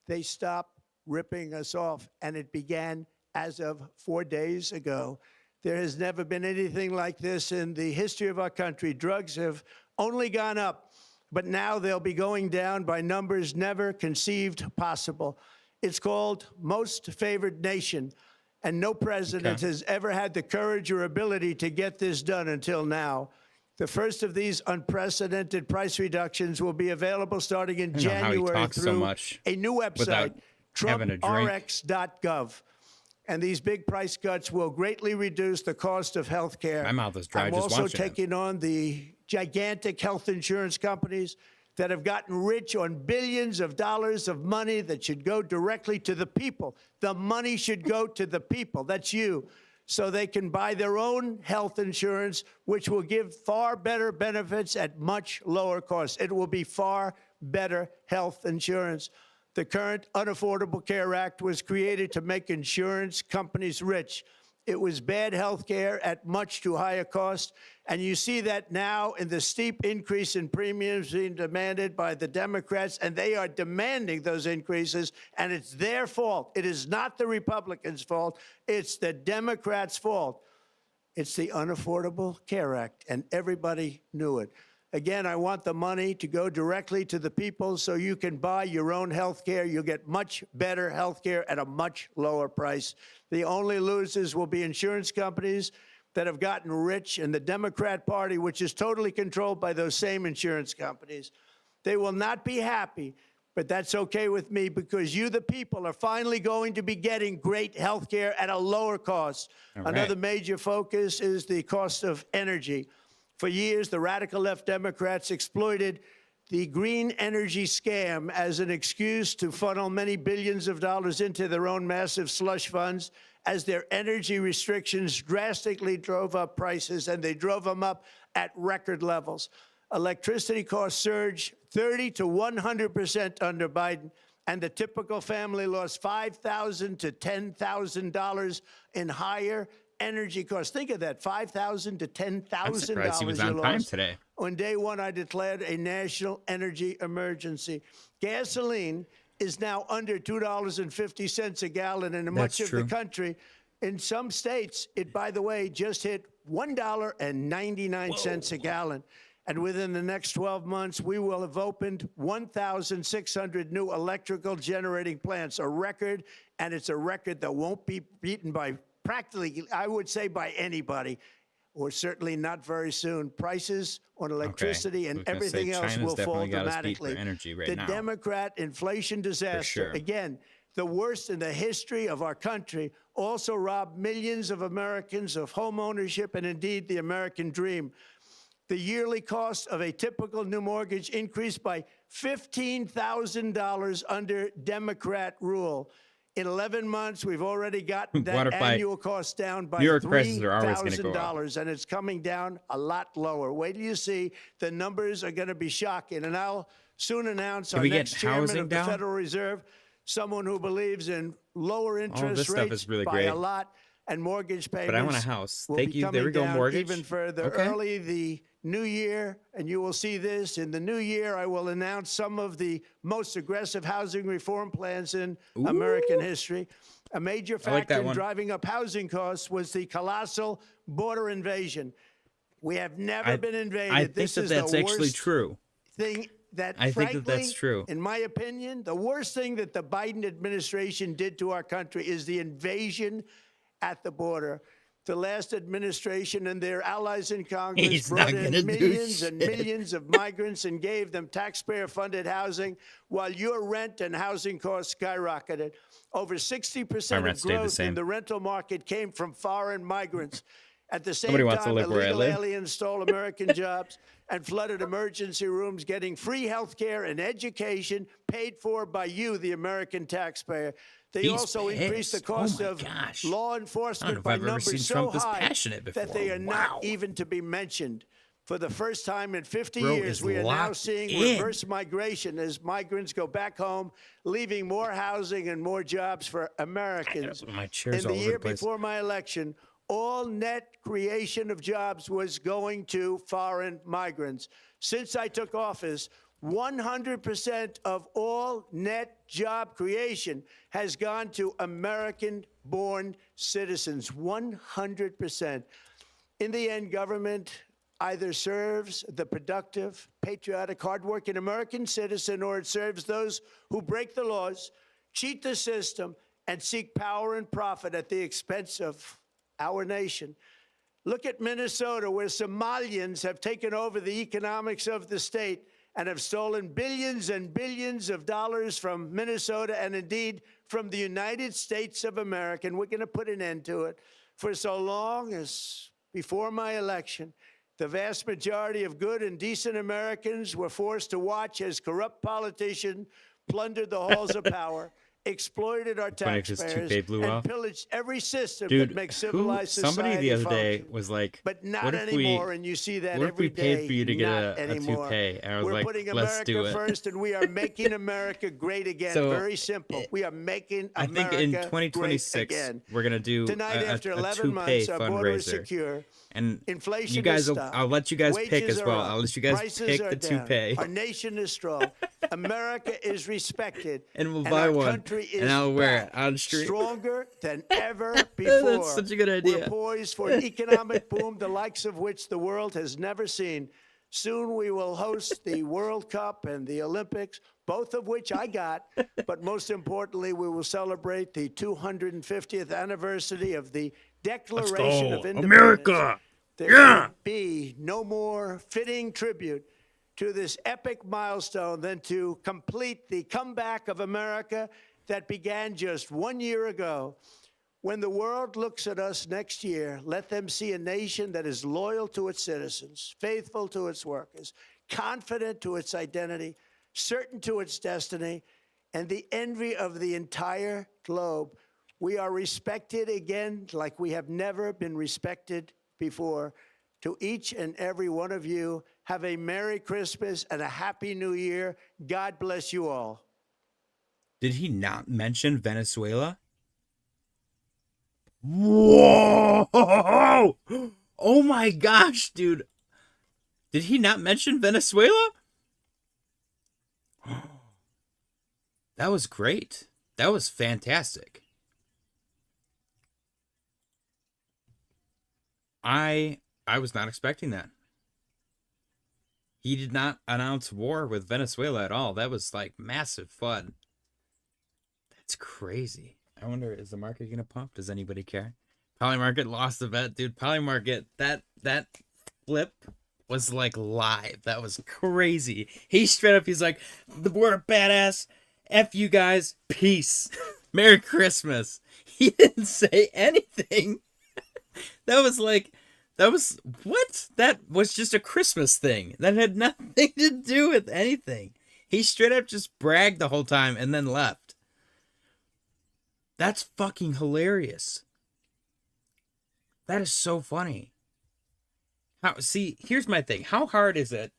They stopped ripping us off, and it began as of 4 days ago. There has never been anything like this in the history of our country. Drugs have only gone up, but now they'll be going down by numbers never conceived possible. It's called Most Favored Nation, and no president has ever had the courage or ability to get this done until now. The first of these unprecedented price reductions will be available starting in January through a new website, TrumpRx.gov. And these big price cuts will greatly reduce the cost of health care. My mouth is dry I'm just also watching it. taking on the gigantic health insurance companies that have gotten rich on billions of dollars of money that should go directly to the people. The money should go to the people. That's you. So they can buy their own health insurance, which will give far better benefits at much lower costs. It will be far better health insurance. The current Unaffordable Care Act was created to make insurance companies rich. It was bad health care at much too high a cost. And you see that now in the steep increase in premiums being demanded by the Democrats, and they are demanding those increases, and it's their fault. It is not the Republicans' fault. It's the Democrats' fault. It's the Unaffordable Care Act, and everybody knew it. Again, I want the money to go directly to the people so you can buy your own health care. You'll get much better health care at a much lower price. The only losers will be insurance companies that have gotten rich and the Democrat Party, which is totally controlled by those same insurance companies. They will not be happy, but that's okay with me because you, the people, are finally going to be getting great health care at a lower cost. Another major focus is the cost of energy. For years, the radical left Democrats exploited the green energy scam as an excuse to funnel many billions of dollars into their own massive slush funds as their energy restrictions drastically drove up prices, and they drove them up at record levels. Electricity costs surged 30 to 100% under Biden, and the typical family lost $5,000 to $10,000 in higher energy costs. Think of that, $5,000 to $10,000 he was you on time lost. today. On day one, I declared a national energy emergency. Gasoline is now under $2.50 a gallon in much of the country. In some states, it, by the way, just hit $1.99 a gallon. And within the next 12 months, we will have opened 1,600 new electrical generating plants, a record, and it's a record that won't be beaten by practically, I would say, by anybody, or certainly not very soon. Prices on electricity and everything else will fall dramatically. The Democrat inflation disaster, again, the worst in the history of our country, also robbed millions of Americans of home ownership and indeed the American dream. The yearly cost of a typical new mortgage increased by $15,000 under Democrat rule. In 11 months, we've already gotten that annual cost down by $3,000, and it's coming down a lot lower. Wait till you see. The numbers are going to be shocking. And I'll soon announce our next chairman of the Federal Reserve, someone who believes in lower interest rates by a lot, and mortgage payments. But I want a house. Thank you. There we go, mortgage. Even further early the new year, and you will see this. In the new year, I will announce some of the most aggressive housing reform plans in American history. A major factor in driving up housing costs was the colossal border invasion. We have never been invaded. I think that's actually true. Thing that, I frankly, think that's true. In my opinion, the worst thing that the Biden administration did to our country is the invasion at the border. The last administration and their allies in Congress brought in millions and millions of migrants and gave them taxpayer-funded housing while your rent and housing costs skyrocketed. Over 60% of growth in the rental market came from foreign migrants. At the same time, illegal aliens stole American jobs and flooded emergency rooms, getting free health care and education paid for by you, the American taxpayer. They also increased the cost of law enforcement by numbers so high that they are not even to be mentioned. For the first time in 50 years, we are now seeing reverse migration as migrants go back home, leaving more housing and more jobs for Americans. In the year before my election, all net creation of jobs was going to foreign migrants. Since I took office, 100% of all net job creation has gone to American-born citizens, 100%. In the end, government either serves the productive, patriotic, hardworking American citizen, or it serves those who break the laws, cheat the system, and seek power and profit at the expense of our nation. Look at Minnesota, where Somalians have taken over the economics of the state and have stolen billions and billions of dollars from Minnesota and indeed from the United States of America. And we're going to put an end to it. For so long as before my election, the vast majority of good and decent Americans were forced to watch as corrupt politicians plundered the halls of power, exploited our taxpayers, and pillaged every system that makes civilized society somebody the other day function. was like, But not what if anymore, and you see that what if we every paid day. for you to get Not a anymore. toupee? And I was We're like, putting let's do America it. first, and we are making America great again. So, Very simple. We are making I America think in great 2026 again. we're gonna do Tonight, a after 11 toupee months, our border is fundraiser. secure. And Inflation you guys, is stopped. I'll let you guys pick Wages as are well. up. I'll let you guys Prices pick are the down. toupee, Our nation is strong. America is respected. and we'll buy our one, country is and I'll wear back, it on the street. stronger than ever before. That's such a good idea. We're poised for an economic boom, the likes of which the world has never seen. Soon we will host the World Cup and the Olympics, both of which I got. But most importantly, we will celebrate the 250th anniversary of the Declaration of Independence. America! There could be no more fitting tribute to this epic milestone than to complete the comeback of America that began just 1 year ago. When the world looks at us next year, let them see a nation that is loyal to its citizens, faithful to its workers, confident to its identity, certain to its destiny, and the envy of the entire globe. We are respected again like we have never been respected before. To each and every one of you, have a Merry Christmas and a Happy New Year. God bless you all. Did he not mention Venezuela? Whoa! Oh my gosh, dude. Did he not mention Venezuela? That was great. That was fantastic. I was not expecting that. He did not announce war with Venezuela at all. That was like massive fun. That's crazy. I wonder, is the market going to pump? Does anybody care? Polymarket lost the bet, dude. Polymarket, that flip was like live. That was crazy. He straight up, he's like, we're a badass. F you guys. Peace. Merry Christmas. He didn't say anything. That was what? That was just a Christmas thing. That had nothing to do with anything. He straight up just bragged the whole time and then left. That's fucking hilarious. That is so funny. Here's my thing. How hard is it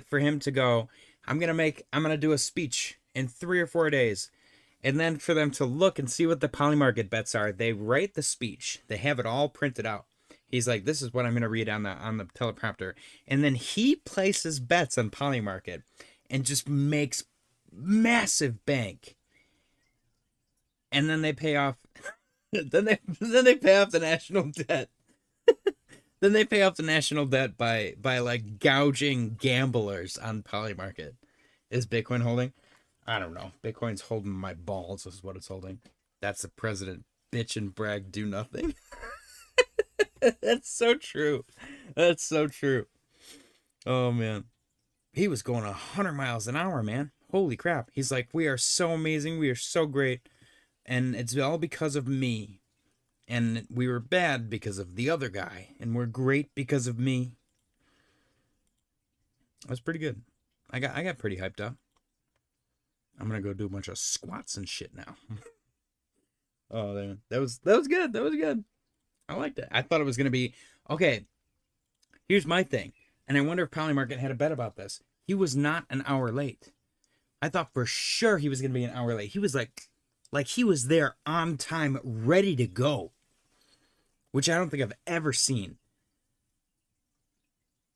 for him to go, I'm going to do a speech in 3 or 4 days. And then for them to look and see what the Polymarket bets are. They write the speech. They have it all printed out. He's like, this is what I'm going to read on the teleprompter. And then he places bets on Polymarket and just makes massive bank. And then they pay off then they pay off the national debt. Then they pay off the national debt by like gouging gamblers on Polymarket. Is Bitcoin holding? I don't know. Bitcoin's holding my balls is what it's holding. That's the president bitch and brag do nothing. That's so true. That's so true. Oh man. He was going 100 miles an hour, man. Holy crap. He's like, we are so amazing. We are so great. And it's all because of me. And we were bad because of the other guy. And we're great because of me. That's pretty good. I got pretty hyped up. I'm gonna go do a bunch of squats and shit now. Oh man. That was good. That was good. I liked it. I thought it was gonna be okay. Here's my thing. And I wonder if Polymarket had a bet about this. He was not an hour late. I thought for sure he was gonna be an hour late. He was like he was there on time, ready to go. Which I don't think I've ever seen.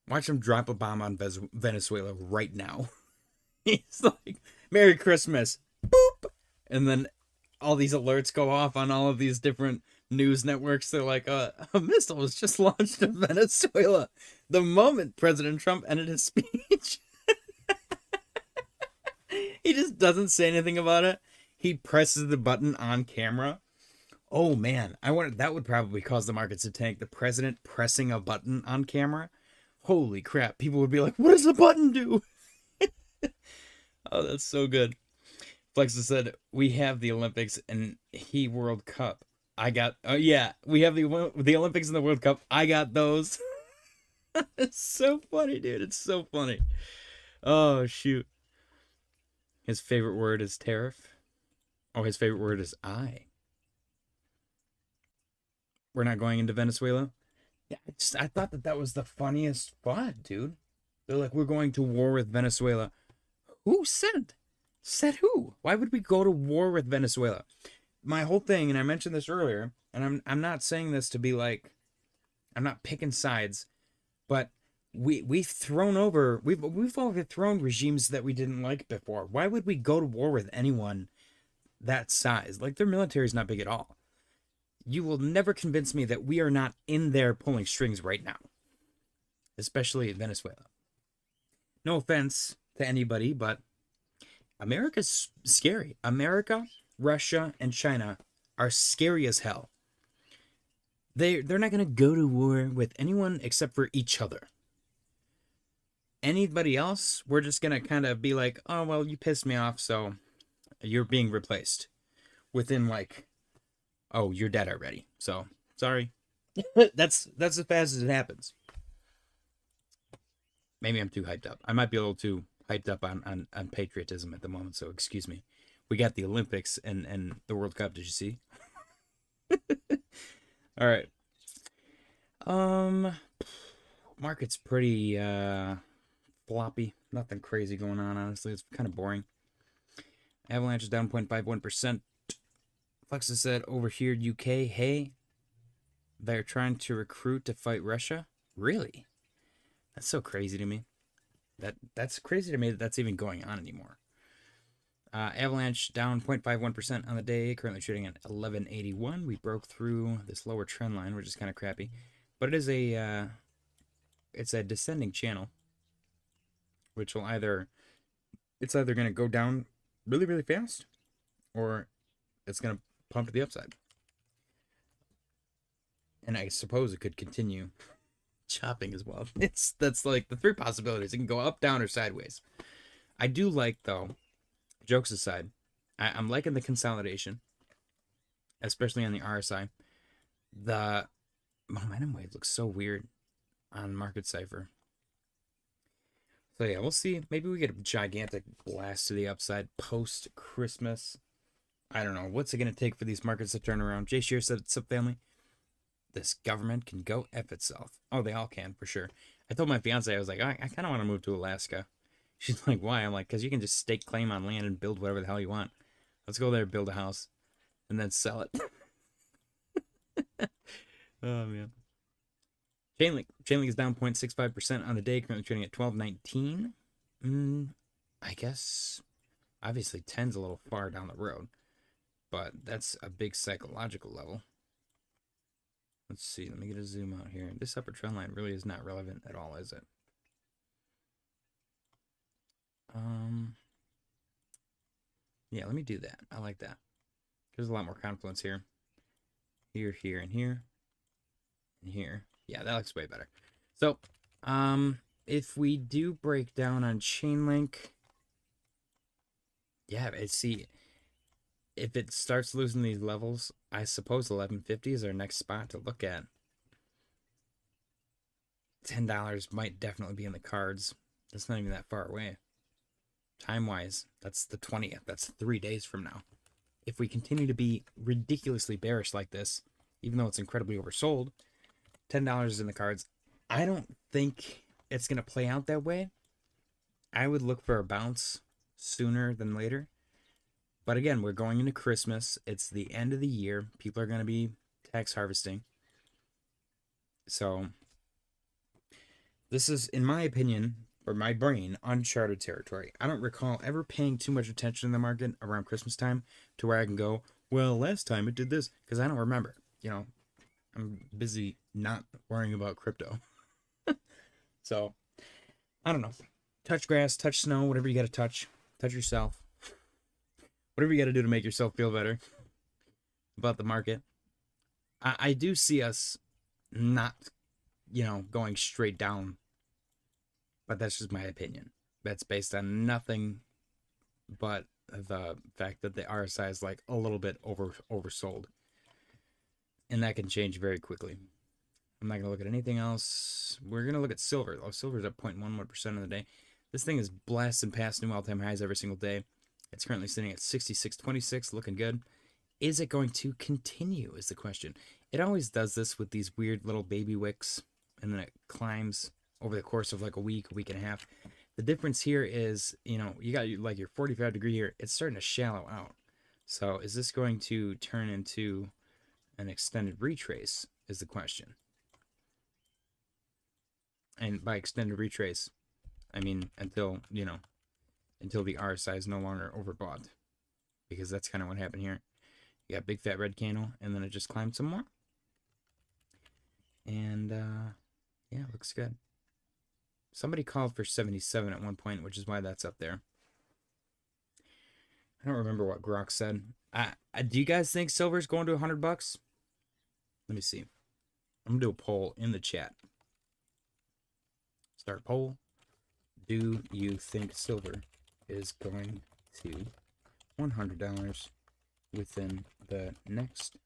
Watch him drop a bomb on Venezuela right now. He's like, Merry Christmas. Boop. And then all these alerts go off on all of these different news networks. They're like, a missile was just launched in Venezuela. The moment President Trump ended his speech. He just doesn't say anything about it. he presses the button on camera. Oh man, I wonder that would probably cause the markets to tank. The president pressing a button on camera. Holy crap! People would be like, "What does the button do?" Oh, that's so good. Flexa said, "We have the Olympics and he World Cup. I got. Oh yeah, we have the Olympics and the World Cup. I got those." It's so funny, dude. It's so funny. Oh shoot. His favorite word is tariff. Oh, his favorite word is I. We're not going into Venezuela. Yeah, I thought that was the funniest thought, dude. They're like, we're going to war with Venezuela. Who said? Said who? Why would we go to war with Venezuela? My whole thing, and I mentioned this earlier, and I'm not saying this to be like, I'm not picking sides, but we've thrown over we've overthrown regimes that we didn't like before. Why would we go to war with anyone that size? Like, their military is not big at all. You will never convince me that we are not in there pulling strings right now, especially in Venezuela. No offense to anybody, but America's scary. America, Russia, and China are scary as hell. They're not going to go to war with anyone except for each other. Anybody else, we're just going to kind of be like, oh, well, you pissed me off, so you're being replaced. Within like, oh, you're dead already. So, sorry. That's as fast as it happens. Maybe I'm too hyped up. I might be a little too hyped up on patriotism at the moment, so excuse me. We got the Olympics and the World Cup, did you see? All right. Market's pretty floppy. Nothing crazy going on, honestly. It's kind of boring. Avalanche is down 0.51%. Flexa said over here, UK, hey, they're trying to recruit to fight Russia? Really? That's so crazy to me. That's crazy to me that that's even going on anymore. Avalanche down 0.51% on the day, currently trading at 1181. We broke through this lower trend line, which is kind of crappy, but it is it's a descending channel, which will either going to go down really really fast, or it's going to pump to the upside. And I suppose it could continue chopping as well. That's like the three possibilities. It can go up, down, or sideways. I do like, though, jokes aside, I'm liking the consolidation, especially on the RSI. The momentum wave looks so weird on Market Cipher. So yeah, we'll see. Maybe we get a gigantic blast to the upside post Christmas. I don't know. What's it going to take for these markets to turn around? Jay Shear said, "What's up, family? This government can go F itself." Oh, they all can, for sure. I told my fiance, I was like, I kind of want to move to Alaska. She's like, why? I'm like, because you can just stake claim on land and build whatever the hell you want. Let's go there, build a house, and then sell it. Oh, man. Chainlink is down 0.65% on the day, currently trading at 12.19. I guess, obviously, 10's a little far down the road, but that's a big psychological level. Let's see. Let me get a zoom out here. This upper trend line really is not relevant at all, is it? Yeah, let me do that. I like that. There's a lot more confluence here. Here, here, and here. And here. Yeah, that looks way better. So, if we do break down on Chainlink, yeah, see, if it starts losing these levels, I suppose 1150 is our next spot to look at. $10 might definitely be in the cards. That's not even that far away. Time-wise, that's the 20th. That's 3 days from now. If we continue to be ridiculously bearish like this, even though it's incredibly oversold, $10 is in the cards. I don't think it's going to play out that way. I would look for a bounce sooner than later. But again, we're going into Christmas. It's the end of the year. People are going to be tax harvesting. So, this is, in my opinion, or my brain, uncharted territory. I don't recall ever paying too much attention in the market around Christmas time to where I can go, well, last time it did this, because I don't remember. You know, I'm busy not worrying about crypto. So, I don't know. Touch grass, touch snow, whatever you got to touch. Touch yourself. Whatever you got to do to make yourself feel better about the market. I do see us not, going straight down, but that's just my opinion. That's based on nothing but the fact that the RSI is like a little bit oversold, and that can change very quickly. I'm not going to look at anything else. We're going to look at silver. Oh, silver's up 0.11% of the day. This thing is blasting past new all-time highs every single day. It's currently sitting at 66.26, looking good. Is it going to continue is the question. It always does this with these weird little baby wicks, and then it climbs over the course of like a week and a half. The difference here is, you got like your 45 degree here. It's starting to shallow out. So is this going to turn into an extended retrace is the question. And by extended retrace, I mean until the RSI is no longer overbought. Because that's kind of what happened here. You got big fat red candle, and then it just climbed some more. And yeah, looks good. Somebody called for 77 at one point, which is why that's up there. I don't remember what Grok said. Do you guys think silver's going to $100? Let me see. I'm gonna do a poll in the chat. Start poll. Do you think silver is going to $100 within the next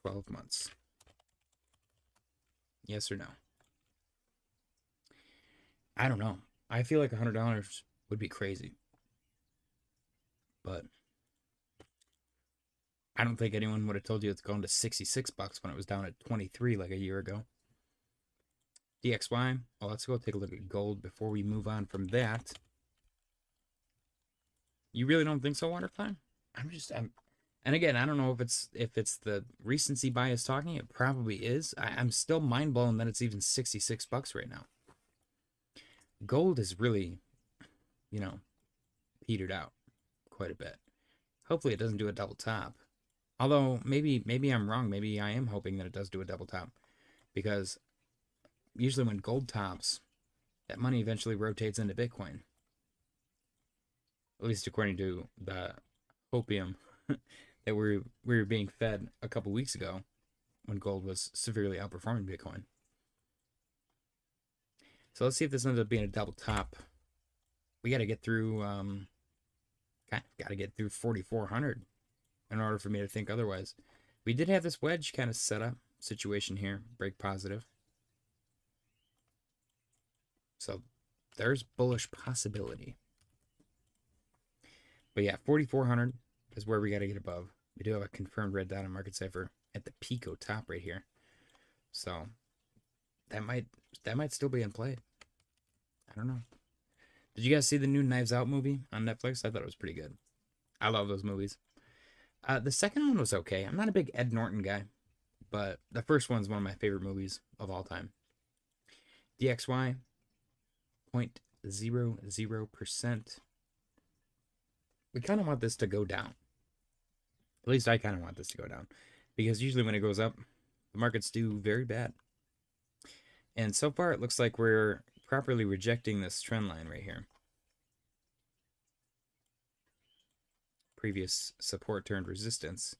12 months? Yes or no? I don't know. I feel like $100 would be crazy. But I don't think anyone would have told you it's going to $66 when it was down at 23 like a year ago. DXY. Well, let's go take a look at gold before we move on from that. You really don't think so, Waterfly? And again, I don't know if it's the recency bias talking. It probably is. I'm still mind blown that it's even $66 right now. Gold is really, petered out quite a bit. Hopefully, it doesn't do a double top. Although maybe I'm wrong. Maybe I am hoping that it does do a double top, because usually when gold tops, that money eventually rotates into Bitcoin. At least according to the opium that we were being fed a couple weeks ago when gold was severely outperforming Bitcoin. So let's see if this ends up being a double top. We got to get through, got to get through 4,400 in order for me to think otherwise. We did have this wedge kind of set up situation here, break positive. So there's bullish possibility. But yeah, 4,400 is where we got to get above. We do have a confirmed red dot on market cipher at the Pico top right here. So that might still be in play. I don't know. Did you guys see the new Knives Out movie on Netflix? I thought it was pretty good. I love those movies. The second one was okay. I'm not a big Ed Norton guy, but the first one's one of my favorite movies of all time. DXY, 0.00%. We kind of want this to go down. At least I kind of want this to go down, because usually when it goes up, the markets do very bad. And so far, it looks like we're properly rejecting this trend line right here. Previous support turned resistance.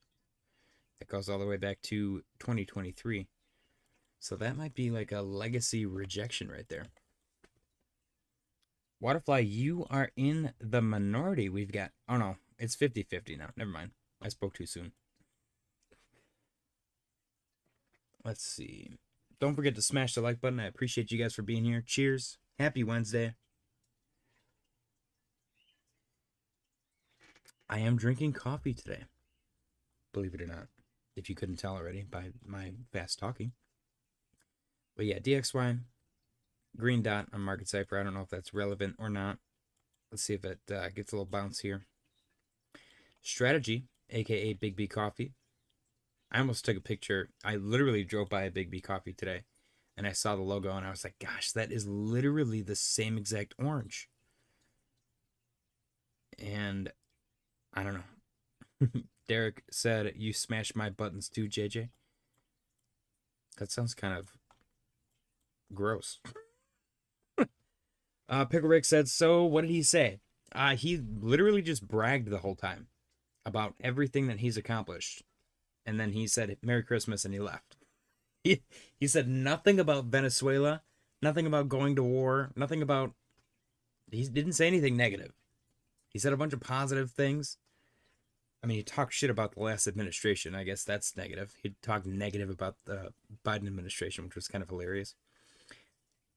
That goes all the way back to 2023. So that might be like a legacy rejection right there. Waterfly, you are in the minority. We've got, oh no, it's 50-50 now. Never mind. I spoke too soon. Let's see. Don't forget to smash the like button. I appreciate you guys for being here. Cheers. Happy Wednesday. I am drinking coffee today. Believe it or not. If you couldn't tell already by my fast talking. But yeah, DXY. Green dot on market cipher. I don't know if that's relevant or not. Let's see if it gets a little bounce here. Strategy, aka Big B Coffee. I almost took a picture. I literally drove by a Big B Coffee today, and I saw the logo, and I was like, gosh, that is literally the same exact orange. And I don't know. Derek said, you smashed my buttons too, JJ. That sounds kind of gross. Pickle Rick said, so what did he say? He literally just bragged the whole time. about everything that he's accomplished. And then he said, Merry Christmas, and he left. He said nothing about Venezuela, nothing about going to war, nothing about. He didn't say anything negative. He said a bunch of positive things. I mean, he talked shit about the last administration. I guess that's negative. He talked negative about the Biden administration, which was kind of hilarious.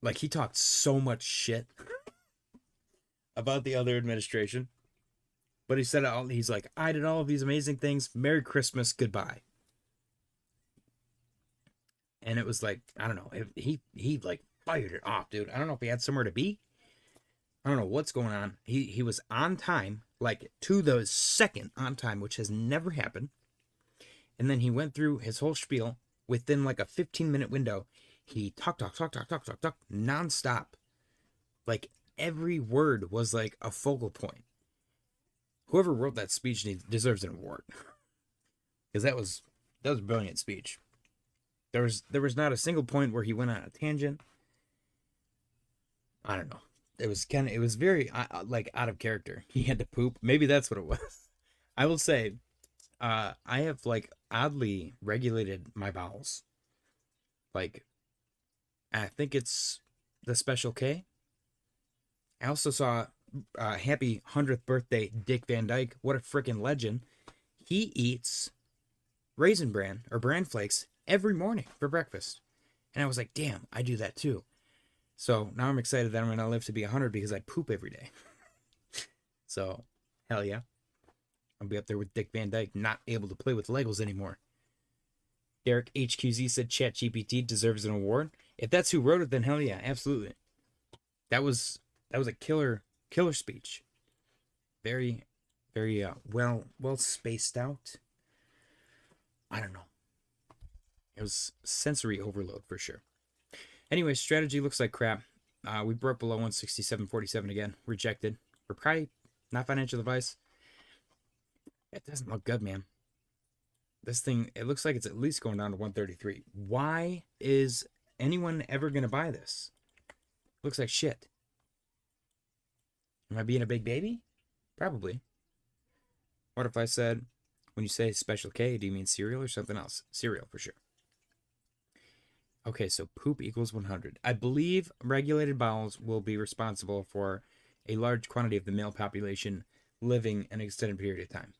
Like, he talked so much shit about the other administration. But he said, he's like, I did all of these amazing things. Merry Christmas, goodbye. And it was like, I don't know. He like fired it off, dude. I don't know if he had somewhere to be. I don't know what's going on. He was on time, like to the second on time, which has never happened. And then he went through his whole spiel within like a 15-minute window. He talk, nonstop. Like every word was like a focal point. Whoever wrote that speech deserves an award. Because that was a brilliant speech. There was not a single point where he went on a tangent. I don't know. It was very like out of character. He had to poop. Maybe that's what it was. I will say, I have like oddly regulated my bowels. Like, I think it's the Special K. I also saw happy 100th birthday Dick Van Dyke. What a freaking legend. He eats Raisin Bran or Bran Flakes every morning for breakfast. And I was like, damn, I do that too. So now I'm excited that I'm going to live to be 100 because I poop every day. So, hell yeah. I'll be up there with Dick Van Dyke, not able to play with Legos anymore. Derek HQZ said ChatGPT deserves an award. If that's who wrote it, then hell yeah, absolutely. That was a killer speech. Very, very well spaced out. I don't know. It was sensory overload for sure. Anyway, strategy looks like crap. We broke below 167.47 again. Rejected. We're probably not financial advice. It doesn't look good, man. This thing, it looks like it's at least going down to 133. Why is anyone ever going to buy this? Looks like shit. Am I being a big baby? Probably. What if I said, when you say Special K, do you mean cereal or something else? Cereal for sure. Okay, so poop equals 100. I believe regulated bowels will be responsible for a large quantity of the male population living an extended period of time.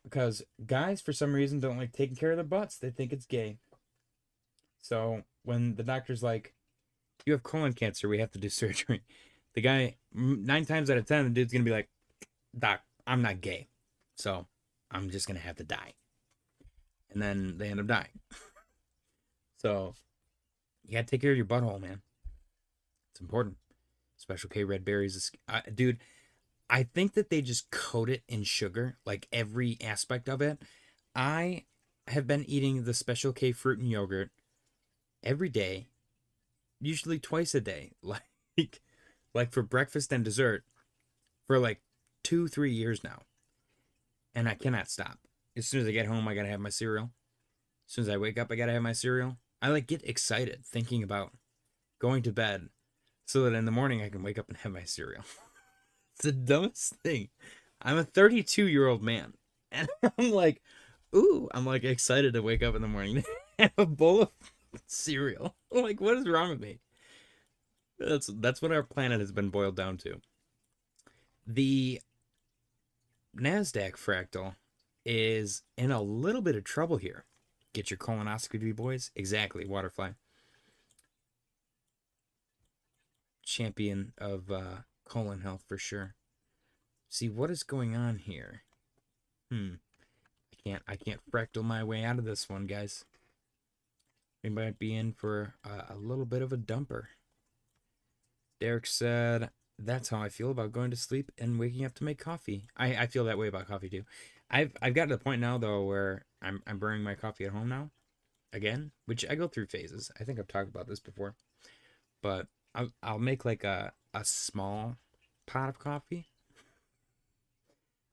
Because guys, for some reason, don't like taking care of their butts. They think it's gay. So when the doctor's like, you have colon cancer, we have to do surgery. The guy, 9 times out of 10, the dude's going to be like, Doc, I'm not gay. So I'm just going to have to die. And then they end up dying. So you got to take care of your butthole, man. It's important. Special K red berries is, dude, I think that they just coat it in sugar, like every aspect of it. I have been eating the Special K fruit and yogurt every day, usually twice a day, like for breakfast and dessert for like 2-3 years now. And I cannot stop. As soon as I get home, I gotta have my cereal. As soon as I wake up, I gotta have my cereal. I like get excited thinking about going to bed so that in the morning I can wake up and have my cereal. It's the dumbest thing. I'm a 32-year-old man. And I'm like, ooh, I'm like excited to wake up in the morning and have a bowl of cereal. I'm like, what is wrong with me? That's what our planet has been boiled down to. The NASDAQ fractal is in a little bit of trouble here. Get your colonoscopy, boys. Exactly, Waterfly. Champion of colon health for sure. See, what is going on here? I can't fractal my way out of this one, guys. We might be in for a little bit of a dumper. Derek said, that's how I feel about going to sleep and waking up to make coffee. I feel that way about coffee too. I've got to the point now though where I'm brewing my coffee at home now, again, which I go through phases. I think I've talked about this before, but I'll make like a small pot of coffee.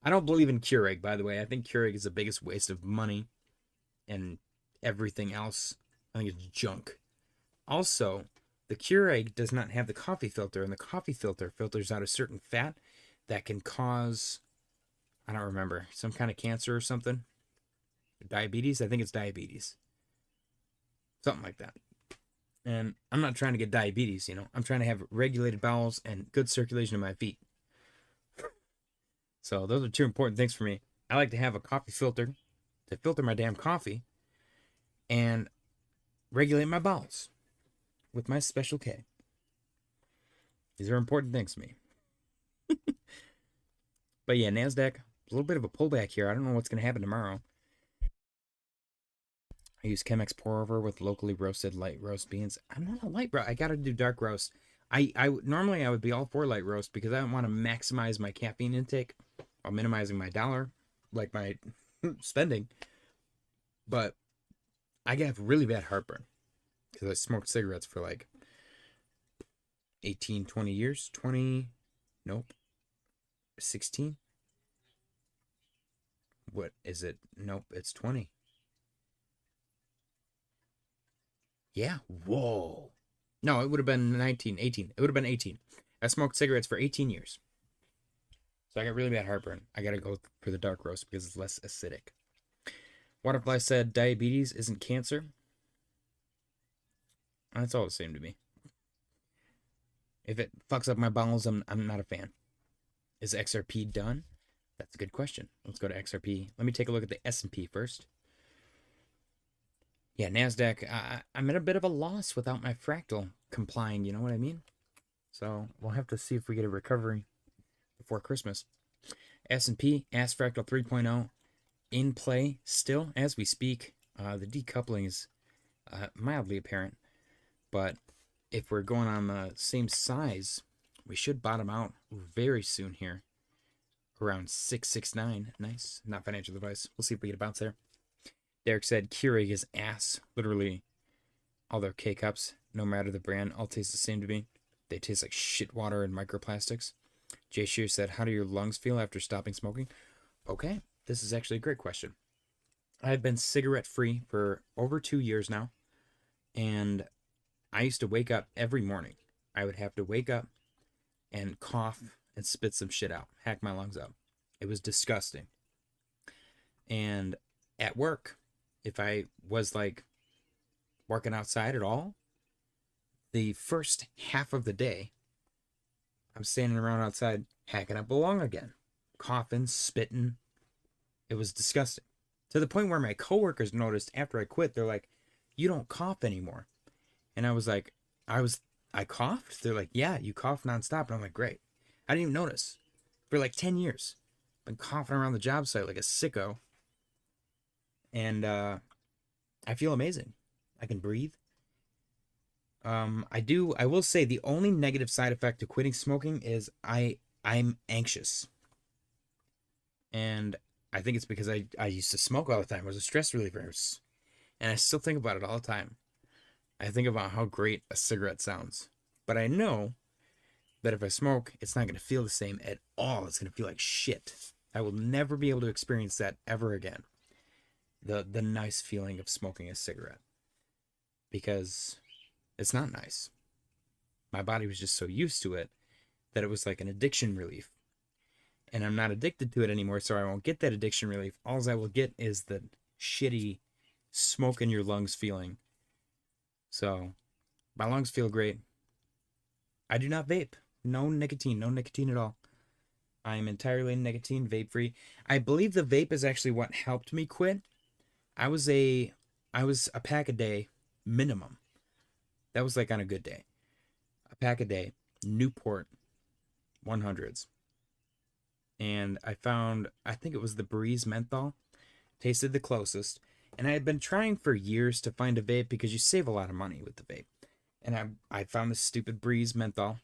I don't believe in Keurig, by the way. I think Keurig is the biggest waste of money and everything else. I think it's junk. Also, the Keurig does not have the coffee filter, and the coffee filter filters out a certain fat that can cause, I don't remember, some kind of cancer or something. Diabetes? I think it's diabetes. Something like that. And I'm not trying to get diabetes, you know. I'm trying to have regulated bowels and good circulation in my feet. So those are two important things for me. I like to have a coffee filter to filter my damn coffee and regulate my bowels with my special K. These are important things to me. But yeah, NASDAQ, a little bit of a pullback here. I don't know what's going to happen tomorrow. I use Chemex pour over with locally roasted light roast beans. I'm not a light roast. I got to do dark roast. Normally I would be all for light roast because I want to maximize my caffeine intake while minimizing my dollar, like my spending. But I have really bad heartburn because I smoked cigarettes for like 18, 20 years. 20, nope. 16? What is it? Nope, it's 20. Yeah, whoa. No, it would have been 19, 18. It would have been 18. I smoked cigarettes for 18 years. So I got really bad heartburn. I gotta go for the dark roast because it's less acidic. Waterfly said diabetes isn't cancer. That's all the same to me. If it fucks up my bowels, I'm not a fan. Is XRP done? That's a good question. Let's go to XRP. Let me take a look at the S&P first. Yeah, NASDAQ, I'm at a bit of a loss without my fractal complying, you know what I mean? So we'll have to see if we get a recovery before Christmas. S&P, AskFractal 3.0 in play still as we speak. The decoupling is mildly apparent, but if we're going on the same size, we should bottom out very soon here. Around 669. Nice. Not financial advice. We'll see if we get a bounce there. Derek said Keurig is ass. Literally, all their K-Cups, no matter the brand, all taste the same to me. They taste like shit water and microplastics. Jay Shear said, how do your lungs feel after stopping smoking? Okay, this is actually a great question. I've been cigarette-free for over 2 years now, and I used to wake up every morning. I would have to wake up and cough and spit some shit out, hack my lungs up. It was disgusting. And at work, if I was like working outside at all, the first half of the day, I'm standing around outside hacking up a lung again, coughing, spitting. It was disgusting. To the point where my coworkers noticed after I quit, they're like, you don't cough anymore. And I was like, I coughed? They're like, yeah, you cough nonstop. And I'm like, great. I didn't even notice. For like 10 years. Been coughing around the job site like a sicko. And I feel amazing. I can breathe. I will say the only negative side effect to quitting smoking is I'm anxious. And I think it's because I used to smoke all the time. It was a stress reliever. And I still think about it all the time. I think about how great a cigarette sounds. But I know that if I smoke, it's not going to feel the same at all. It's going to feel like shit. I will never be able to experience that ever again. The nice feeling of smoking a cigarette. Because it's not nice. My body was just so used to it that it was like an addiction relief. And I'm not addicted to it anymore, so I won't get that addiction relief. All I will get is the shitty smoke in your lungs feeling. So, my lungs feel great. I do not vape. No nicotine at all. I am entirely nicotine vape free. I believe the vape is actually what helped me quit. I was a pack a day minimum. That was like on a good day. A pack a day, Newport 100s. And I think it was the Breeze menthol. Tasted the closest. And I had been trying for years to find a vape because you save a lot of money with the vape. And I found this stupid Breeze menthol.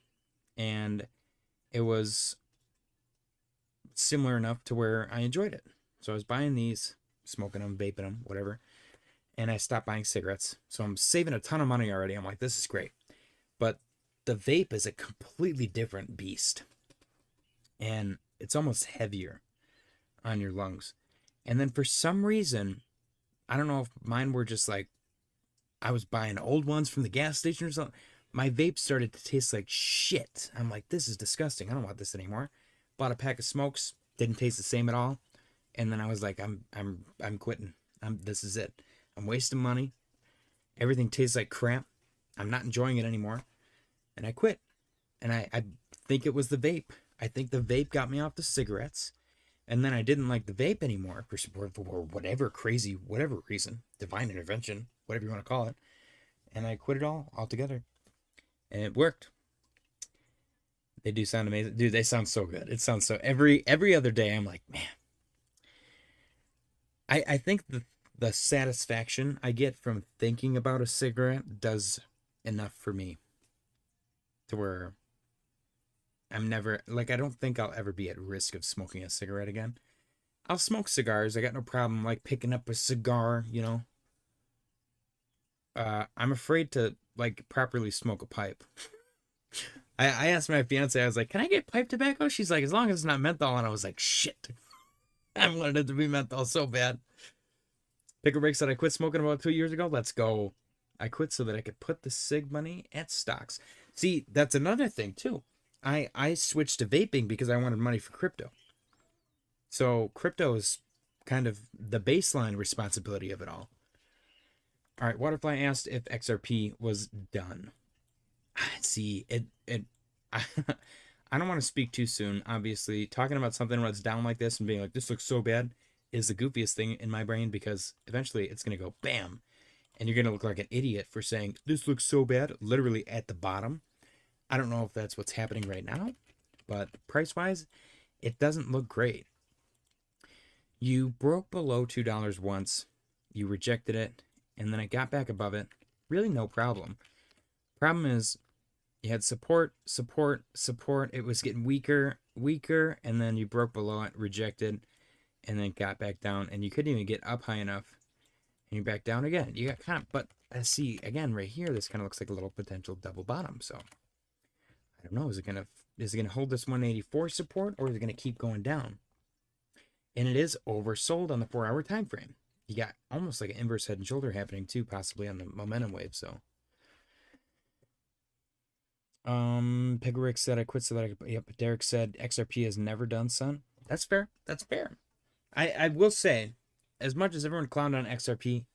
And it was similar enough to where I enjoyed it. So I was buying these, smoking them, vaping them, whatever. And I stopped buying cigarettes. So I'm saving a ton of money already. I'm like, this is great. But the vape is a completely different beast. And it's almost heavier on your lungs. And then for some reason, I don't know if mine were just like, I was buying old ones from the gas station or something. My vape started to taste like shit. I'm like, this is disgusting. I don't want this anymore. Bought a pack of smokes. Didn't taste the same at all. And then I was like, I'm quitting. This is it. I'm wasting money. Everything tastes like crap. I'm not enjoying it anymore. And I quit. And I think it was the vape. I think the vape got me off the cigarettes. And then I didn't like the vape anymore for whatever crazy, whatever reason, divine intervention, whatever you want to call it. And I quit it all altogether. And it worked. They do sound amazing. Dude, they sound so good. It sounds so every other day I'm like, man. I think the satisfaction I get from thinking about a cigarette does enough for me to where I'm never, like, I don't think I'll ever be at risk of smoking a cigarette again. I'll smoke cigars. I got no problem, like, picking up a cigar, you know. I'm afraid to, like, properly smoke a pipe. I asked my fiance, I was like, can I get pipe tobacco? She's like, as long as it's not menthol. And I was like, shit. I wanted it to be menthol so bad. Pickle Rick said, I quit smoking about 2 years ago. Let's go. I quit so that I could put the cig money at stocks. See, that's another thing, too. I switched to vaping because I wanted money for crypto. So crypto is kind of the baseline responsibility of it all. All right, Waterfly asked if XRP was done. See, I don't want to speak too soon. Obviously, talking about something when it's down like this and being like, this looks so bad is the goofiest thing in my brain, because eventually it's going to go bam. And you're going to look like an idiot for saying, this looks so bad, literally at the bottom. I don't know if that's what's happening right now, but price-wise, it doesn't look great. You broke below $2 once, you rejected it, and then it got back above it. Really no problem. Problem is, you had support, support, support. It was getting weaker, weaker, and then you broke below it, rejected, and then got back down, and you couldn't even get up high enough. And you're back down again. You got kind of, but see, again, right here, this kind of looks like a little potential double bottom, so I don't know. Is it gonna hold this 184 support, or is it gonna keep going down? And it is oversold on the 4-hour time frame. You got almost like an inverse head and shoulder happening too, possibly on the momentum wave. So, Pegrick said I quit so that I could. Yep. Derek said XRP has never done, son. That's fair. That's fair. I will say, as much as everyone clowned on XRP,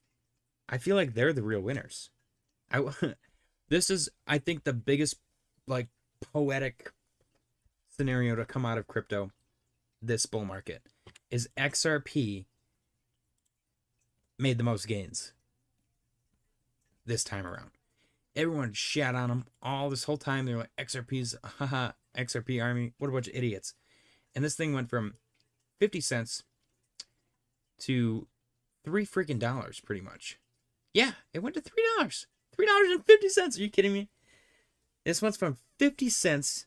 I feel like they're the real winners. This is, I think, the biggest, like, poetic scenario to come out of crypto this bull market is XRP made the most gains this time around. Everyone shat on them all this whole time. They were like, XRP's, haha, XRP army, what a bunch of idiots. And this thing went from 50 cents to $3 freaking pretty much. Yeah, it went to $3. $3.50. Are you kidding me? This went from 50 cents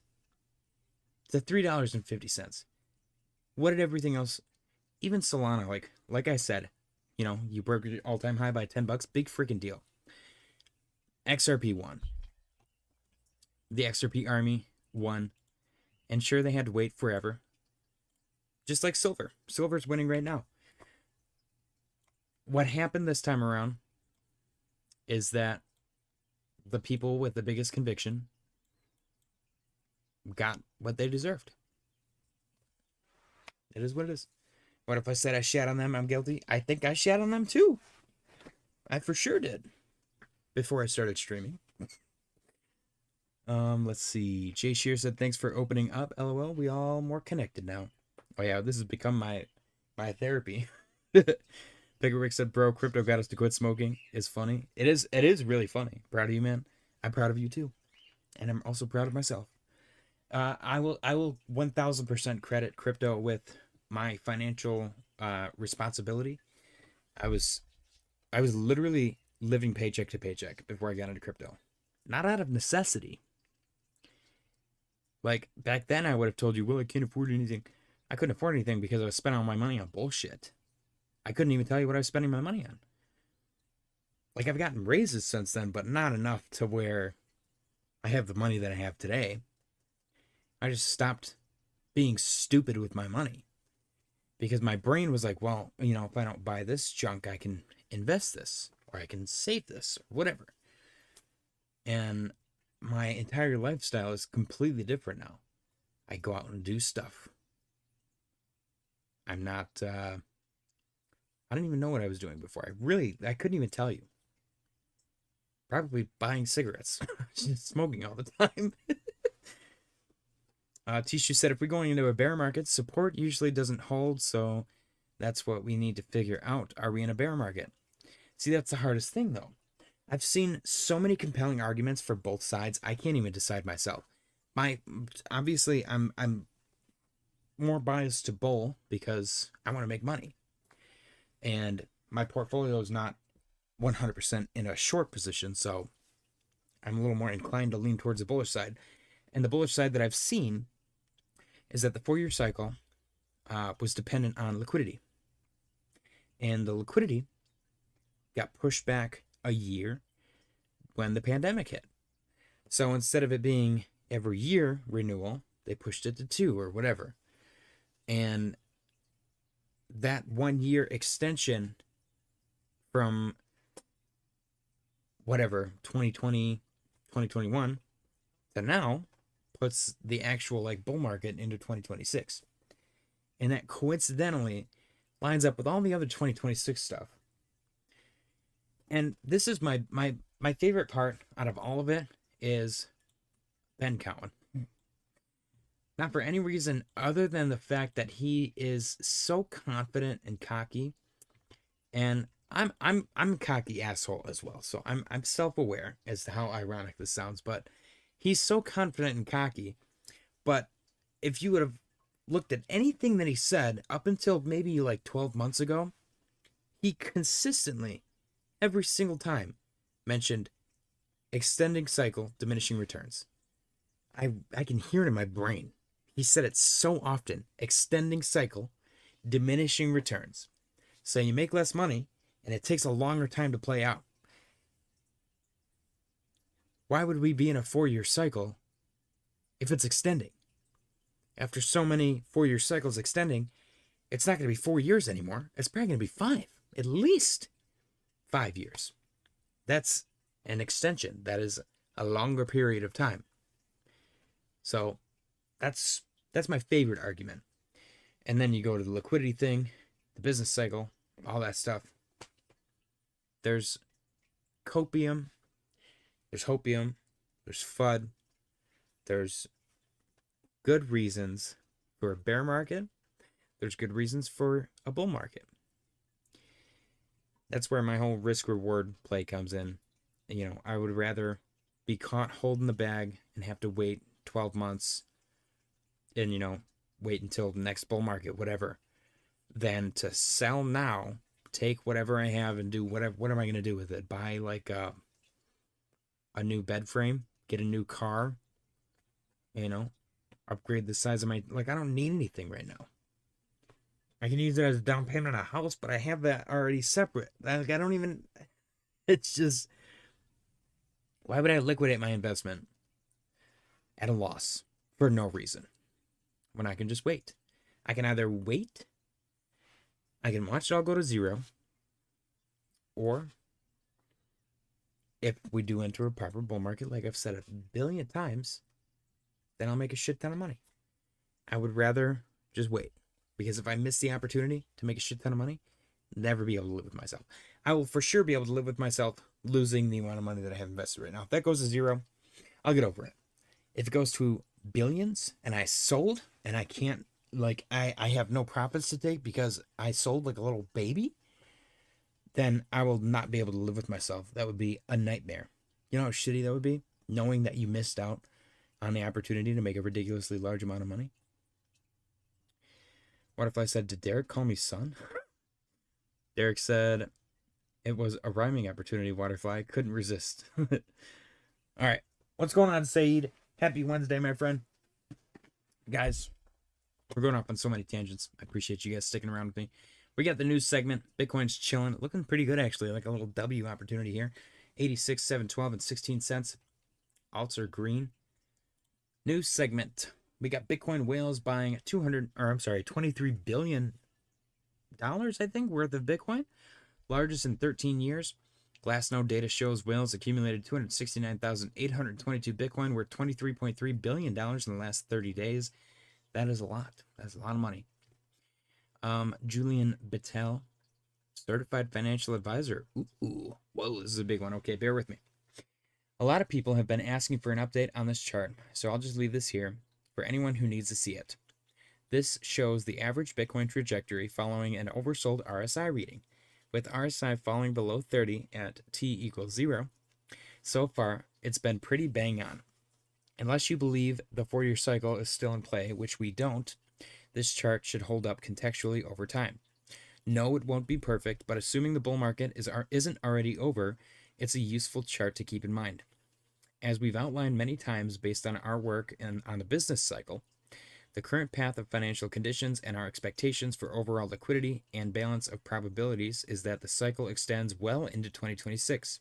to $3.50. What did everything else, even Solana, like I said, you know, you broke your all-time high by $10, big freaking deal. XRP won. The XRP army won. And sure, they had to wait forever. Just like silver. Silver's winning right now. What happened this time around is that the people with the biggest conviction got what they deserved. It is what it is. What if I said I shat on them? I'm guilty. I think I shat on them too. I for sure did. Before I started streaming. Let's see. Jay Shear said, thanks for opening up. LOL. We all more connected now. Oh yeah, this has become my therapy. Pickerick said, bro, crypto got us to quit smoking. It's funny. It is really funny. Proud of you, man. I'm proud of you too. And I'm also proud of myself. I will 1000% credit crypto with my financial responsibility. I was literally living paycheck to paycheck before I got into crypto. Not out of necessity. Like, back then I would have told you, well, I can't afford anything. I couldn't afford anything because I was spending all my money on bullshit. I couldn't even tell you what I was spending my money on. Like, I've gotten raises since then, but not enough to where I have the money that I have today. I just stopped being stupid with my money. Because my brain was like, well, you know, if I don't buy this junk, I can invest this. Or I can save this. Or whatever. And my entire lifestyle is completely different now. I go out and do stuff. I'm not, I don't even know what I was doing before. I couldn't even tell you. Probably buying cigarettes, just smoking all the time. Tishu said, if we're going into a bear market, support usually doesn't hold, so that's what we need to figure out. Are we in a bear market? See, that's the hardest thing, though. I've seen so many compelling arguments for both sides. I can't even decide myself. Obviously, I'm more biased to bull because I want to make money, and my portfolio is not 100% in a short position, so I'm a little more inclined to lean towards the bullish side. And the bullish side that I've seen is that the 4-year cycle was dependent on liquidity, and the liquidity got pushed back a year when the pandemic hit. So instead of it being every year renewal, they pushed it to 2 or whatever. And that 1 year extension from whatever 2020, 2021 to now puts the actual like bull market into 2026. And that coincidentally lines up with all the other 2026 stuff. And this is my favorite part out of all of it is Ben Cowan. Not for any reason other than the fact that he is so confident and cocky. And I'm a cocky asshole as well. So I'm self-aware as to how ironic this sounds, but he's so confident and cocky. But if you would have looked at anything that he said up until maybe like 12 months ago, he consistently, every single time, mentioned extending cycle, diminishing returns. I can hear it in my brain. He said it so often. Extending cycle, diminishing returns. So you make less money, and it takes a longer time to play out. Why would we be in a 4-year cycle if it's extending? After so many 4-year cycles extending, it's not going to be 4 years anymore. It's probably going to be 5, at least 5 years. That's an extension. That is a longer period of time. So that's my favorite argument. And then you go to the liquidity thing, the business cycle, all that stuff. There's copium, there's hopium, there's FUD, there's good reasons for a bear market, there's good reasons for a bull market. That's where my whole risk reward play comes in. You know, I would rather be caught holding the bag and have to wait 12 months and, you know, wait until the next bull market, whatever, than to sell now, take whatever I have and do whatever. What am I going to do with it? Buy like a new bed frame, get a new car, you know, upgrade the size of my, like, I don't need anything right now. I can use it as a down payment on a house, but I have that already separate. Like, I don't even, it's just, why would I liquidate my investment at a loss for no reason when I can just wait? I can either wait, I can watch it all go to zero, or if we do enter a proper bull market, like I've said a billion times, then I'll make a shit ton of money. I would rather just wait, because if I miss the opportunity to make a shit ton of money, never be able to live with myself. I will for sure be able to live with myself losing the amount of money that I have invested right now. If that goes to zero, I'll get over it. If it goes to billions and I sold and I can't, like, I have no profits to take because I sold like a little baby, then I will not be able to live with myself. That would be a nightmare. You know how shitty that would be? Knowing that you missed out on the opportunity to make a ridiculously large amount of money. What if I said, did Derek call me son? Derek said, it was a rhyming opportunity, Waterfly. Couldn't resist. All right. What's going on, Saeed? Happy Wednesday, my friend. Guys, we're going off on so many tangents. I appreciate you guys sticking around with me. We got the news segment. Bitcoin's chilling. Looking pretty good, actually. Like a little W opportunity here. 86, 712, and 16 cents. Alts are green. News segment. We got Bitcoin whales buying $23 billion, I think, worth of Bitcoin. Largest in 13 years. Glassnode data shows whales accumulated 269,822 Bitcoin worth $23.3 billion in the last 30 days. That is a lot. That's a lot of money. Julian Bittel, certified financial advisor. Ooh, whoa, this is a big one. Okay, bear with me. A lot of people have been asking for an update on this chart, so I'll just leave this here for anyone who needs to see it. This shows the average Bitcoin trajectory following an oversold RSI reading, with RSI falling below 30 at t equals 0. So far, it's been pretty bang on. Unless you believe the 4-year cycle is still in play, which we don't, this chart should hold up contextually over time. No, it won't be perfect, but assuming the bull market isn't already over, it's a useful chart to keep in mind. As we've outlined many times based on our work and on the business cycle, the current path of financial conditions and our expectations for overall liquidity and balance of probabilities is that the cycle extends well into 2026.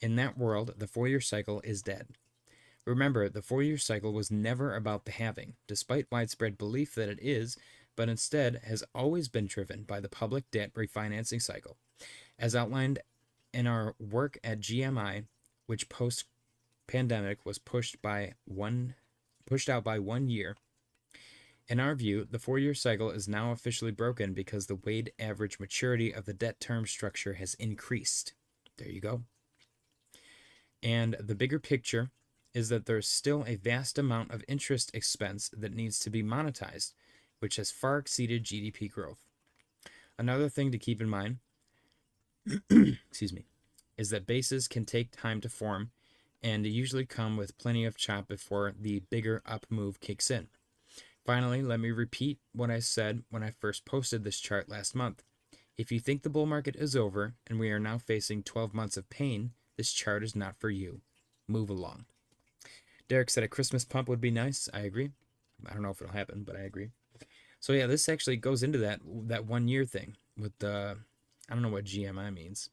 In that world, the 4-year cycle is dead. Remember, the 4-year cycle was never about the halving, despite widespread belief that it is, but instead has always been driven by the public debt refinancing cycle. As outlined in our work at GMI, which post-pandemic was pushed out by 1 year, in our view, the 4-year cycle is now officially broken because the weighted average maturity of the debt term structure has increased. There you go. And the bigger picture is that there's still a vast amount of interest expense that needs to be monetized, which has far exceeded GDP growth. Another thing to keep in mind, excuse me, is that bases can take time to form and usually come with plenty of chop before the bigger up move kicks in. Finally, let me repeat what I said when I first posted this chart last month. If you think the bull market is over and we are now facing 12 months of pain, this chart is not for you. Move along. Derek said a Christmas pump would be nice. I agree. I don't know if it'll happen, but I agree. So yeah, this actually goes into that 1 year thing with the, I don't know what GMI means.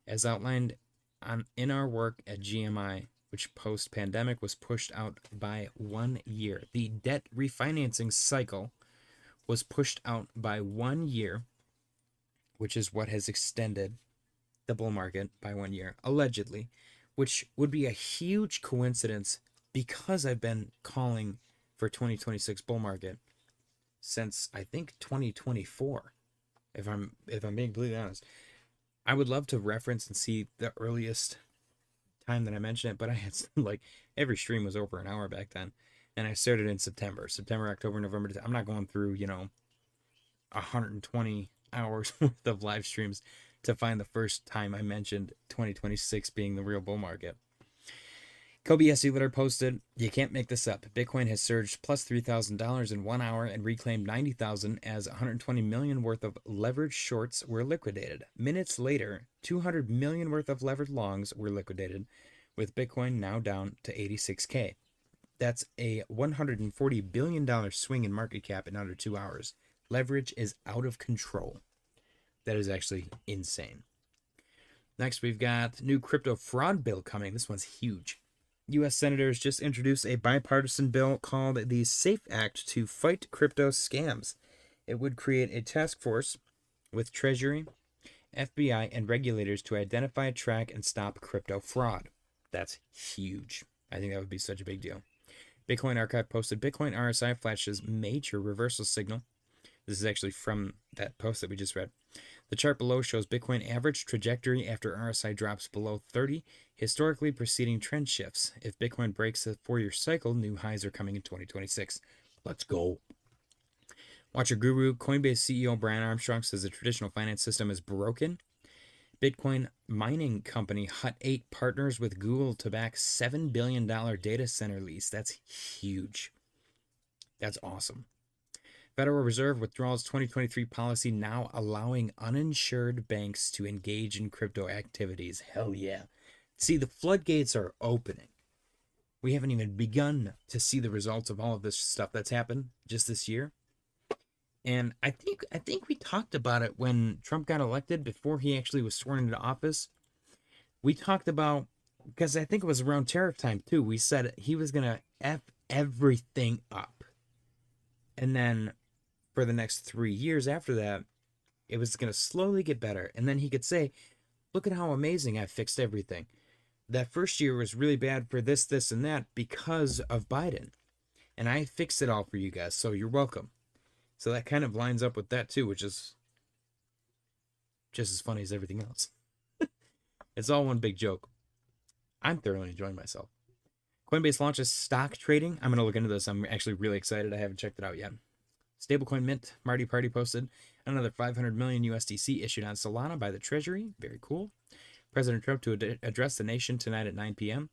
As outlined in our work at GMI, which post-pandemic was pushed out by 1 year. The debt refinancing cycle was pushed out by 1 year, which is what has extended the bull market by 1 year, allegedly, which would be a huge coincidence because I've been calling for 2026 bull market since I think 2024, if I'm being completely honest. I would love to reference and see the earliest time that I mentioned it, but I had like every stream was over an hour back then, and I started in September, October, November. I'm not going through 120 hours worth of live streams to find the first time I mentioned 2026 being the real bull market. Kobe SE Litter posted, "You can't make this up. Bitcoin has surged plus $3,000 in 1 hour and reclaimed 90,000 as 120 million worth of leveraged shorts were liquidated. Minutes later, 200 million worth of levered longs were liquidated, with Bitcoin now down to 86K. That's a $140 billion swing in market cap in under 2 hours. Leverage is out of control." That is actually insane. Next, we've got new crypto fraud bill coming. This one's huge. U.S. senators just introduced a bipartisan bill called the SAFE Act to fight crypto scams. It would create a task force with Treasury, FBI, and regulators to identify, track, and stop crypto fraud. That's huge. I think that would be such a big deal. Bitcoin Archive posted, Bitcoin RSI flashes major reversal signal. This is actually from that post that we just read. The chart below shows Bitcoin average trajectory after RSI drops below 30, historically preceding trend shifts. If Bitcoin breaks the 4-year cycle, new highs are coming in 2026. Let's go. Watcher Guru, Coinbase CEO Brian Armstrong says the traditional finance system is broken. Bitcoin mining company Hut 8 partners with Google to back $7 billion data center lease. That's huge. That's awesome. Federal Reserve withdraws 2023 policy now allowing uninsured banks to engage in crypto activities. Hell yeah. See, the floodgates are opening. We haven't even begun to see the results of all of this stuff that's happened just this year. And I think we talked about it when Trump got elected, before he actually was sworn into office. We talked about, because I think it was around tariff time too, we said he was going to F everything up. And then for the next 3 years after that, it was going to slowly get better. And then he could say, look at how amazing I fixed everything. That first year was really bad for this, this, and that because of Biden. And I fixed it all for you guys, so you're welcome. So that kind of lines up with that too, which is just as funny as everything else. It's all one big joke. I'm thoroughly enjoying myself. Coinbase launches stock trading. I'm going to look into this. I'm actually really excited. I haven't checked it out yet. Stablecoin Mint, Marty Party posted another 500 million USDC issued on Solana by the Treasury. Very cool. President Trump to address the nation tonight at 9 p.m.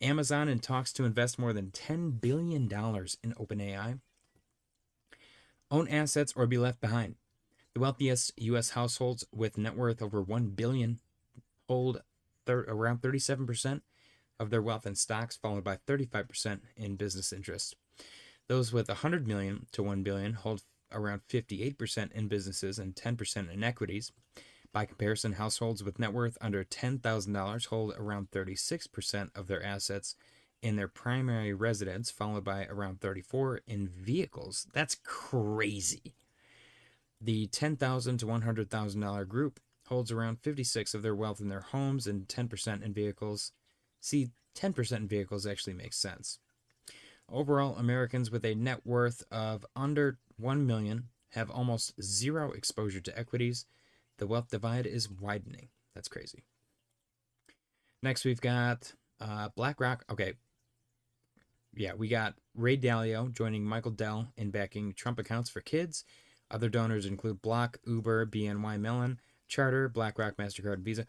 Amazon in talks to invest more than $10 billion in OpenAI. Own assets or be left behind. The wealthiest U.S. households with net worth over $1 billion hold around 37% of their wealth in stocks, followed by 35% in business interests. Those with 100 million to 1 billion hold around 58% in businesses and 10% in equities. By comparison, households with net worth under $10,000 hold around 36% of their assets in their primary residence, followed by around 34% in vehicles. That's crazy. The $10,000 to $100,000 group holds around 56% of their wealth in their homes and 10% in vehicles. See, 10% in vehicles actually makes sense. Overall, Americans with a net worth of under 1 million have almost zero exposure to equities. The wealth divide is widening. That's crazy. Next, we've got BlackRock. Okay. Yeah, we got Ray Dalio joining Michael Dell in backing Trump accounts for kids. Other donors include Block, Uber, BNY Mellon, Charter, BlackRock, MasterCard, and Visa.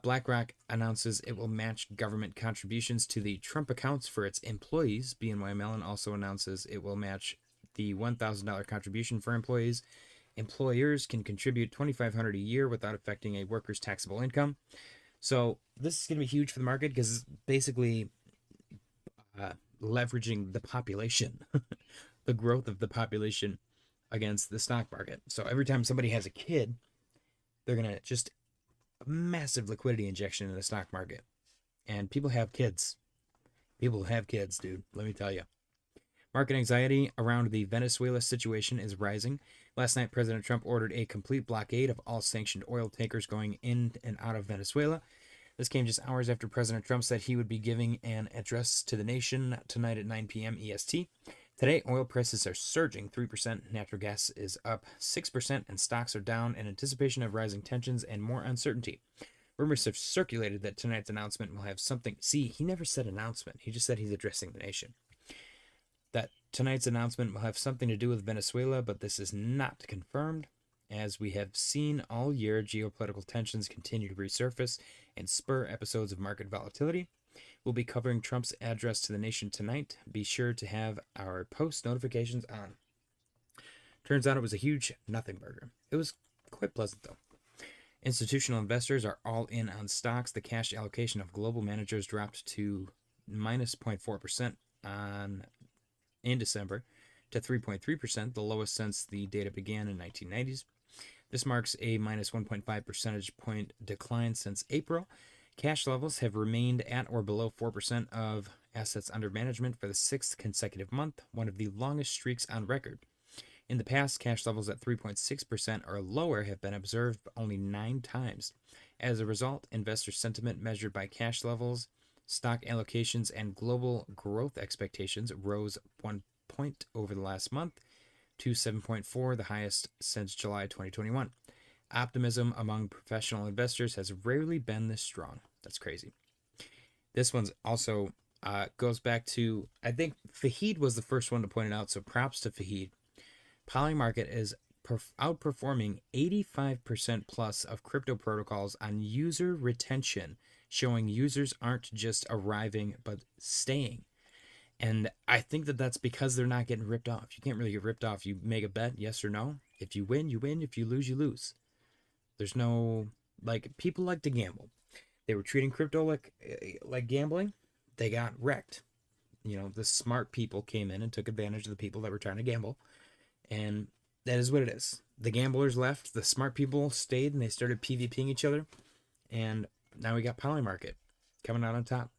BlackRock announces it will match government contributions to the Trump accounts for its employees. BNY Mellon also announces it will match the $1,000 contribution for employees. Employers can contribute $2,500 a year without affecting a worker's taxable income. So this is going to be huge for the market because it's basically leveraging the population, the growth of the population against the stock market. So every time somebody has a kid, they're going to just a massive liquidity injection in the stock market. And people have kids. People have kids, dude. Let me tell you. Market anxiety around the Venezuela situation is rising. Last night, President Trump ordered a complete blockade of all sanctioned oil tankers going in and out of Venezuela. This came just hours after President Trump said he would be giving an address to the nation tonight at 9 p.m. EST. Today, oil prices are surging 3%, natural gas is up 6%, and stocks are down in anticipation of rising tensions and more uncertainty. Rumors have circulated that tonight's announcement will have something... See, he never said announcement. He just said he's addressing the nation. That tonight's announcement will have something to do with Venezuela, but this is not confirmed. As we have seen all year, geopolitical tensions continue to resurface and spur episodes of market volatility. We'll be covering Trump's address to the nation tonight. Be sure to have our post notifications on. Turns out it was a huge nothing burger. It was quite pleasant, though. Institutional investors are all in on stocks. The cash allocation of global managers dropped to minus 0.4% in December to 3.3%, the lowest since the data began in 1990s. This marks a minus 1.5 percentage point decline since April. Cash levels have remained at or below 4% of assets under management for the sixth consecutive month, one of the longest streaks on record. In the past, cash levels at 3.6% or lower have been observed only 9 times. As a result, investor sentiment measured by cash levels, stock allocations, and global growth expectations rose 1 point over the last month to 7.4, the highest since July 2021. Optimism among professional investors has rarely been this strong. That's crazy. This one's also goes back to, I think Fahid was the first one to point it out, so props to Fahid. Polymarket is outperforming 85% plus of crypto protocols on user retention, showing users aren't just arriving but staying. And I think that that's because they're not getting ripped off. You can't really get ripped off. You make a bet, yes or no. If you win, you win. If you lose, you lose. There's no, like, people like to gamble. They were treating crypto like gambling. They got wrecked. You know, the smart people came in and took advantage of the people that were trying to gamble. And that is what it is. The gamblers left. The smart people stayed, and they started PvPing each other. And now we got Polymarket coming out on top.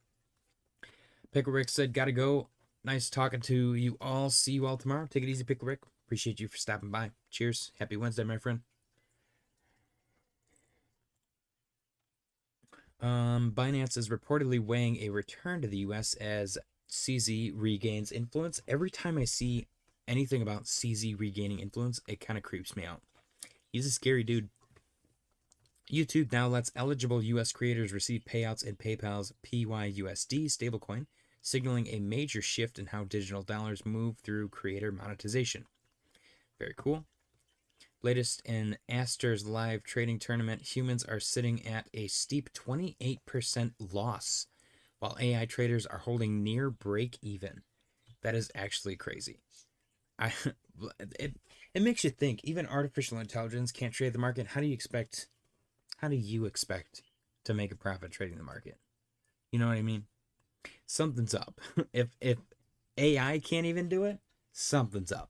Pickle Rick said, gotta go. Nice talking to you all. See you all tomorrow. Take it easy, Pickle Rick. Appreciate you for stopping by. Cheers. Happy Wednesday, my friend. Binance is reportedly weighing a return to the U.S. as CZ regains influence. Every time I see anything about CZ regaining influence, it kind of creeps me out. He's a scary dude. YouTube now lets eligible US creators receive payouts in PayPal's PYUSD stablecoin, signaling a major shift in how digital dollars move through creator monetization. Very cool. Latest in Aster's live trading tournament, humans are sitting at a steep 28% loss, while AI traders are holding near break even. That is actually crazy. It makes you think. Even artificial intelligence can't trade the market. How do you expect to make a profit trading the market? You know what I mean? Something's up. If AI can't even do it, something's up.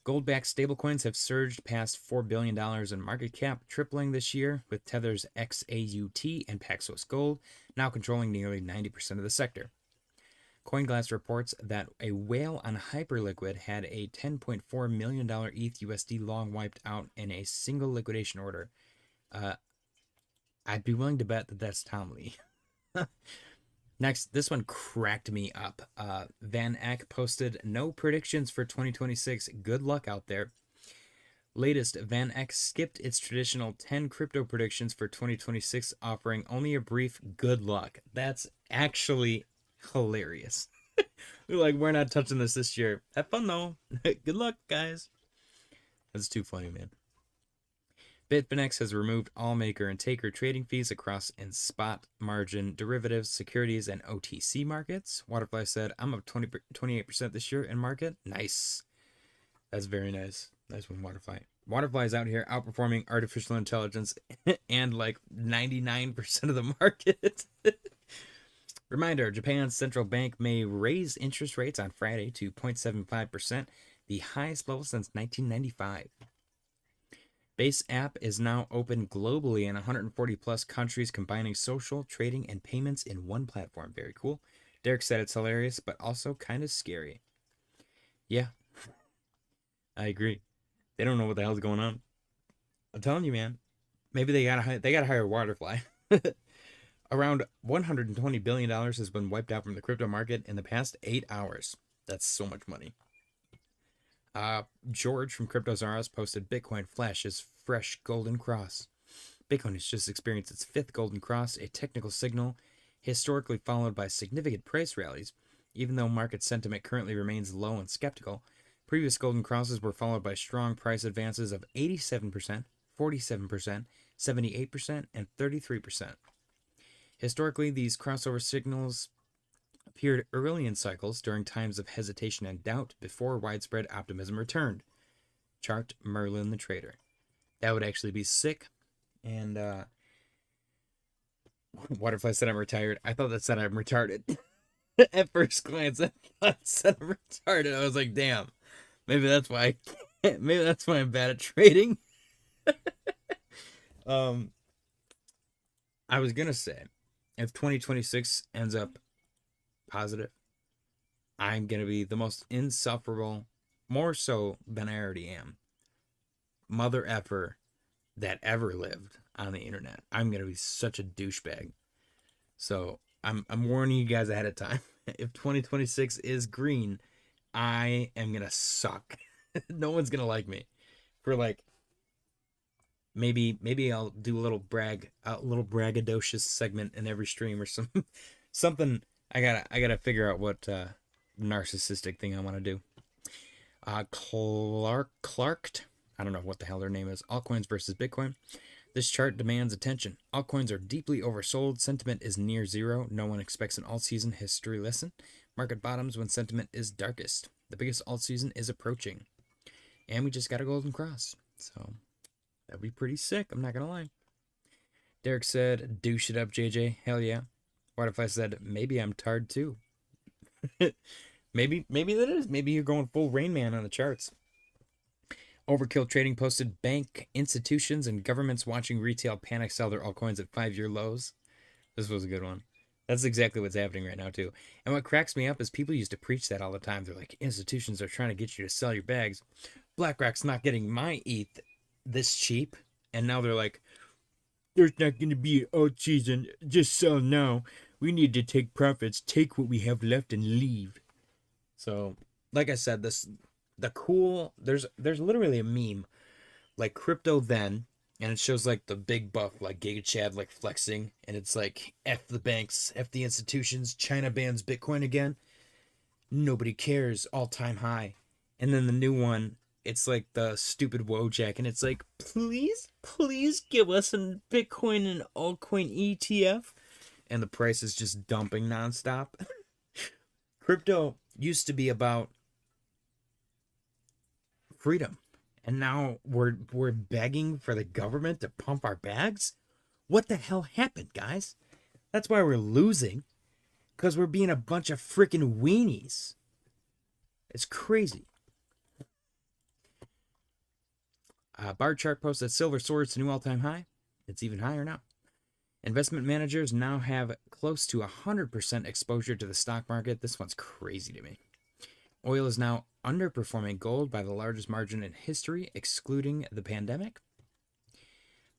Gold-backed stablecoins have surged past $4 billion in market cap, tripling this year, with Tether's XAUT and Paxos Gold now controlling nearly 90% of the sector. CoinGlass reports that a whale on Hyperliquid had a $10.4 million ETH USD long wiped out in a single liquidation order. I'd be willing to bet that that's Tom Lee. Next, this one cracked me up. Van Eck posted no predictions for 2026. Good luck out there. Latest, Van Eck skipped its traditional 10 crypto predictions for 2026, offering only a brief good luck. That's actually hilarious. We're not touching this year. Have fun though. Good luck, guys. That's too funny, man. Bitfinex has removed all maker and taker trading fees across in spot, margin, derivatives, securities, and OTC markets. Waterfly said, I'm up 28% this year in market. Nice. That's very nice. Nice one, Waterfly. Waterfly is out here outperforming artificial intelligence and 99% of the market. Reminder, Japan's central bank may raise interest rates on Friday to 0.75%, the highest level since 1995. Base app is now open globally in 140 plus countries, combining social, trading, and payments in one platform. Very cool. Derek said it's hilarious, but also kind of scary. Yeah, I agree. They don't know what the hell's going on. I'm telling you, man. Maybe they gotta hire Waterfly. Around $120 billion has been wiped out from the crypto market in the past 8 hours. That's so much money. George from CryptoZaras posted Bitcoin flashes fresh golden cross. Bitcoin has just experienced its 5th golden cross, a technical signal historically followed by significant price rallies. Even though market sentiment currently remains low and skeptical, previous golden crosses were followed by strong price advances of 87%, 47%, 78%, and 33%. Historically, these crossover signals appeared early in cycles during times of hesitation and doubt before widespread optimism returned. Chart Merlin the Trader. That would actually be sick. And Waterfly said I'm retired. I thought that said I'm retarded. At first glance, I thought it said I'm retarded. I was like, damn. Maybe that's why maybe that's why I'm bad at trading. I was gonna say, if 2026 ends up positive, I'm gonna be the most insufferable, more so than I already am, mother effer that ever lived on the internet. I'm gonna be such a douchebag. So I'm warning you guys ahead of time. If 2026 is green, I am gonna suck. No one's gonna like me for maybe I'll do a little braggadocious segment in every stream or something. I gotta figure out what narcissistic thing I want to do. Clarked. I don't know what the hell their name is. Altcoins versus Bitcoin. This chart demands attention. Altcoins are deeply oversold. Sentiment is near zero. No one expects an alt season history lesson. Market bottoms when sentiment is darkest. The biggest alt season is approaching. And we just got a golden cross. So that'd be pretty sick. I'm not going to lie. Derek said, douche it up, JJ. Hell yeah. Waterfly said, maybe I'm tired too. Maybe that is. Maybe you're going full Rain Man on the charts. Overkill Trading posted bank, institutions, and governments watching retail panic sell their altcoins at 5-year lows. This was a good one. That's exactly what's happening right now, too. And what cracks me up is people used to preach that all the time. They're like, institutions are trying to get you to sell your bags. BlackRock's not getting my ETH this cheap. And now they're like, there's not going to be an alt season. Just sell now. We need to take profits, take what we have left, and leave. So, like I said, this the cool, there's literally a meme like crypto then, and it shows like the big buff like Giga Chad like flexing, and it's like F the banks, F the institutions, China bans Bitcoin again. Nobody cares, all time high. And then the new one, it's like the stupid Wojak, and it's like, please give us a Bitcoin and altcoin ETF. And the price is just dumping nonstop. Crypto used to be about freedom, and now we're begging for the government to pump our bags. What the hell happened, guys? That's why we're losing, because we're being a bunch of freaking weenies. It's crazy. Bar chart posts that silver soars to new all-time high. It's even higher now. Investment managers now have close to 100% exposure to the stock market. This one's crazy to me. Oil is now underperforming gold by the largest margin in history, excluding the pandemic.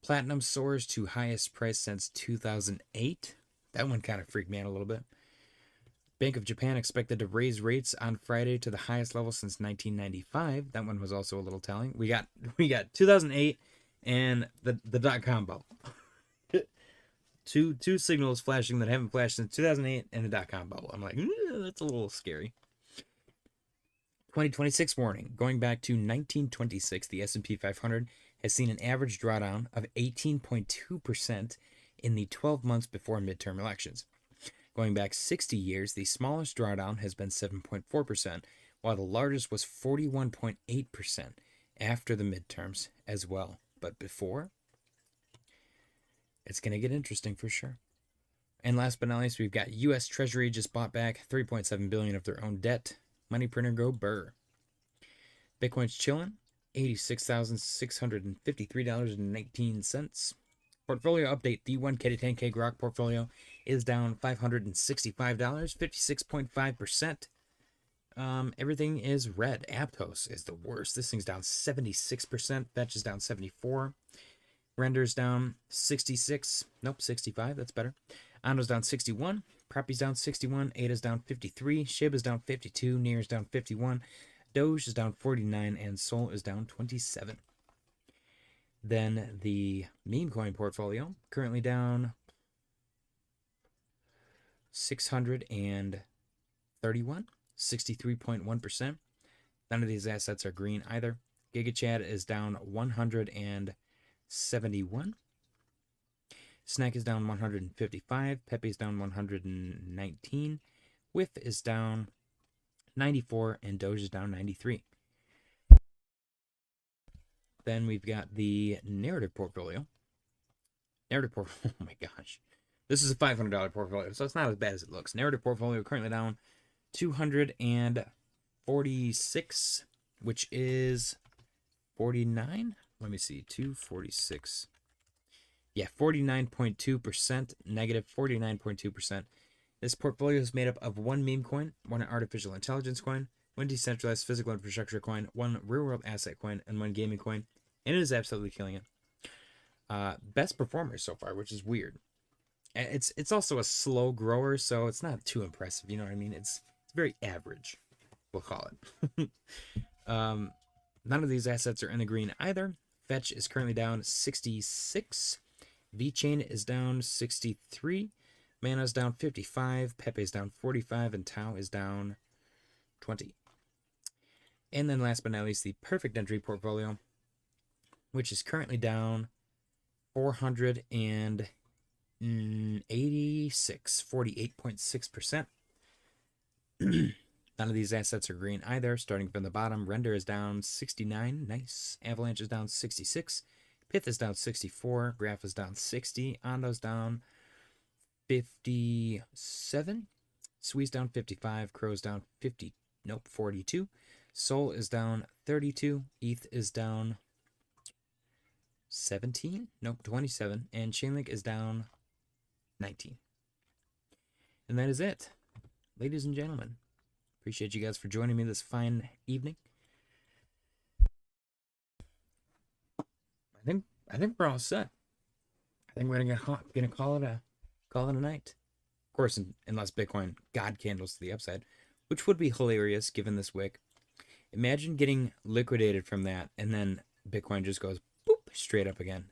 Platinum soars to highest price since 2008. That one kind of freaked me out a little bit. Bank of Japan expected to raise rates on Friday to the highest level since 1995. That one was also a little telling. We got 2008 and the dot-com bubble. Two signals flashing that haven't flashed since 2008 and the dot-com bubble. I'm like, that's a little scary. 2026 warning. Going back to 1926, the S&P 500 has seen an average drawdown of 18.2% in the 12 months before midterm elections. Going back 60 years, the smallest drawdown has been 7.4%, while the largest was 41.8% after the midterms as well. But before, it's going to get interesting for sure. And last but not least, we've got U.S. Treasury just bought back $3.7 billion of their own debt. Money printer go burr. Bitcoin's chilling, $86,653.19. Portfolio update, the 1K to 10K Grok portfolio is down $565, 56.5%. Everything is red. Aptos is the worst. This thing's down 76%. Fetch is down 74%. Render's down 66. Nope, 65. That's better. Ando's down 61. Preppy's down 61. Ada's down 53. Shib is down 52. Near's down 51. Doge is down 49. And Sol is down 27. Then the meme coin portfolio, currently down 631, 63.1%. None of these assets are green either. GigaChad is down 171. Snack is down 155. Pepe is down 119. Whiff is down 94. And Doge is down 93. Then we've got the narrative portfolio. Oh my gosh. This is a $500 portfolio, so it's not as bad as it looks. Narrative portfolio currently down 246, which is 49. Let me see, 246. Yeah, 49.2%, negative 49.2%. This portfolio is made up of one meme coin, one artificial intelligence coin, one decentralized physical infrastructure coin, one real-world asset coin, and one gaming coin. And it is absolutely killing it. Best performers so far, which is weird. It's also a slow grower, so it's not too impressive. You know what I mean? It's very average, we'll call it. None of these assets are in the green either. Fetch is currently down 66. VeChain is down 63. Mana's down 55. Pepe is down 45. And Tau is down 20. And then last but not least, the perfect entry portfolio, which is currently down 486, 48.6%. None of these assets are green either. Starting from the bottom, Render is down 69. Nice. Avalanche is down 66. Pith is down 64. Graph is down 60. Ondo's down 57. Swee's down 55. Crow's down 50. Nope, 42. Sol is down 32. ETH is down 17. Nope, 27. And Chainlink is down 19. And that is it. Ladies and gentlemen, appreciate you guys for joining me this fine evening. I think we're all set. I think we're gonna call it a night. Of course, unless Bitcoin God candles to the upside, which would be hilarious given this wick. Imagine getting liquidated from that, and then Bitcoin just goes boop straight up again.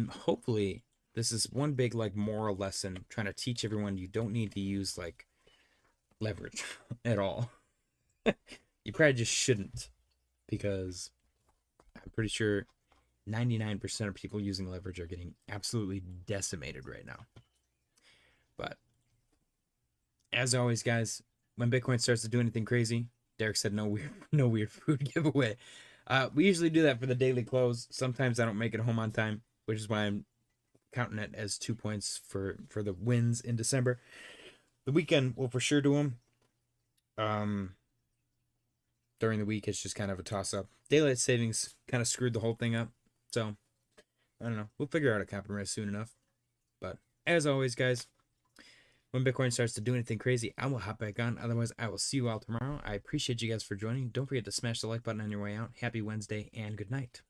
Hopefully, this is one big like moral lesson, trying to teach everyone you don't need to use like leverage at all. You probably just shouldn't, because I'm pretty sure 99% of people using leverage are getting absolutely decimated right now. But as always, guys, when Bitcoin starts to do anything crazy, Derek said no weird food giveaway. We usually do that for the daily close. Sometimes I don't make it home on time, which is why I'm counting it as 2 points for the wins in December. The weekend we'll for sure do them. During the week it's just kind of a toss up. Daylight savings kind of screwed the whole thing up, so I don't know. We'll figure out a compromise soon enough. But as always, guys, when Bitcoin starts to do anything crazy, I will hop back on. Otherwise, I will see you all tomorrow. I appreciate you guys for joining. Don't forget to smash the like button on your way out. Happy Wednesday and good night.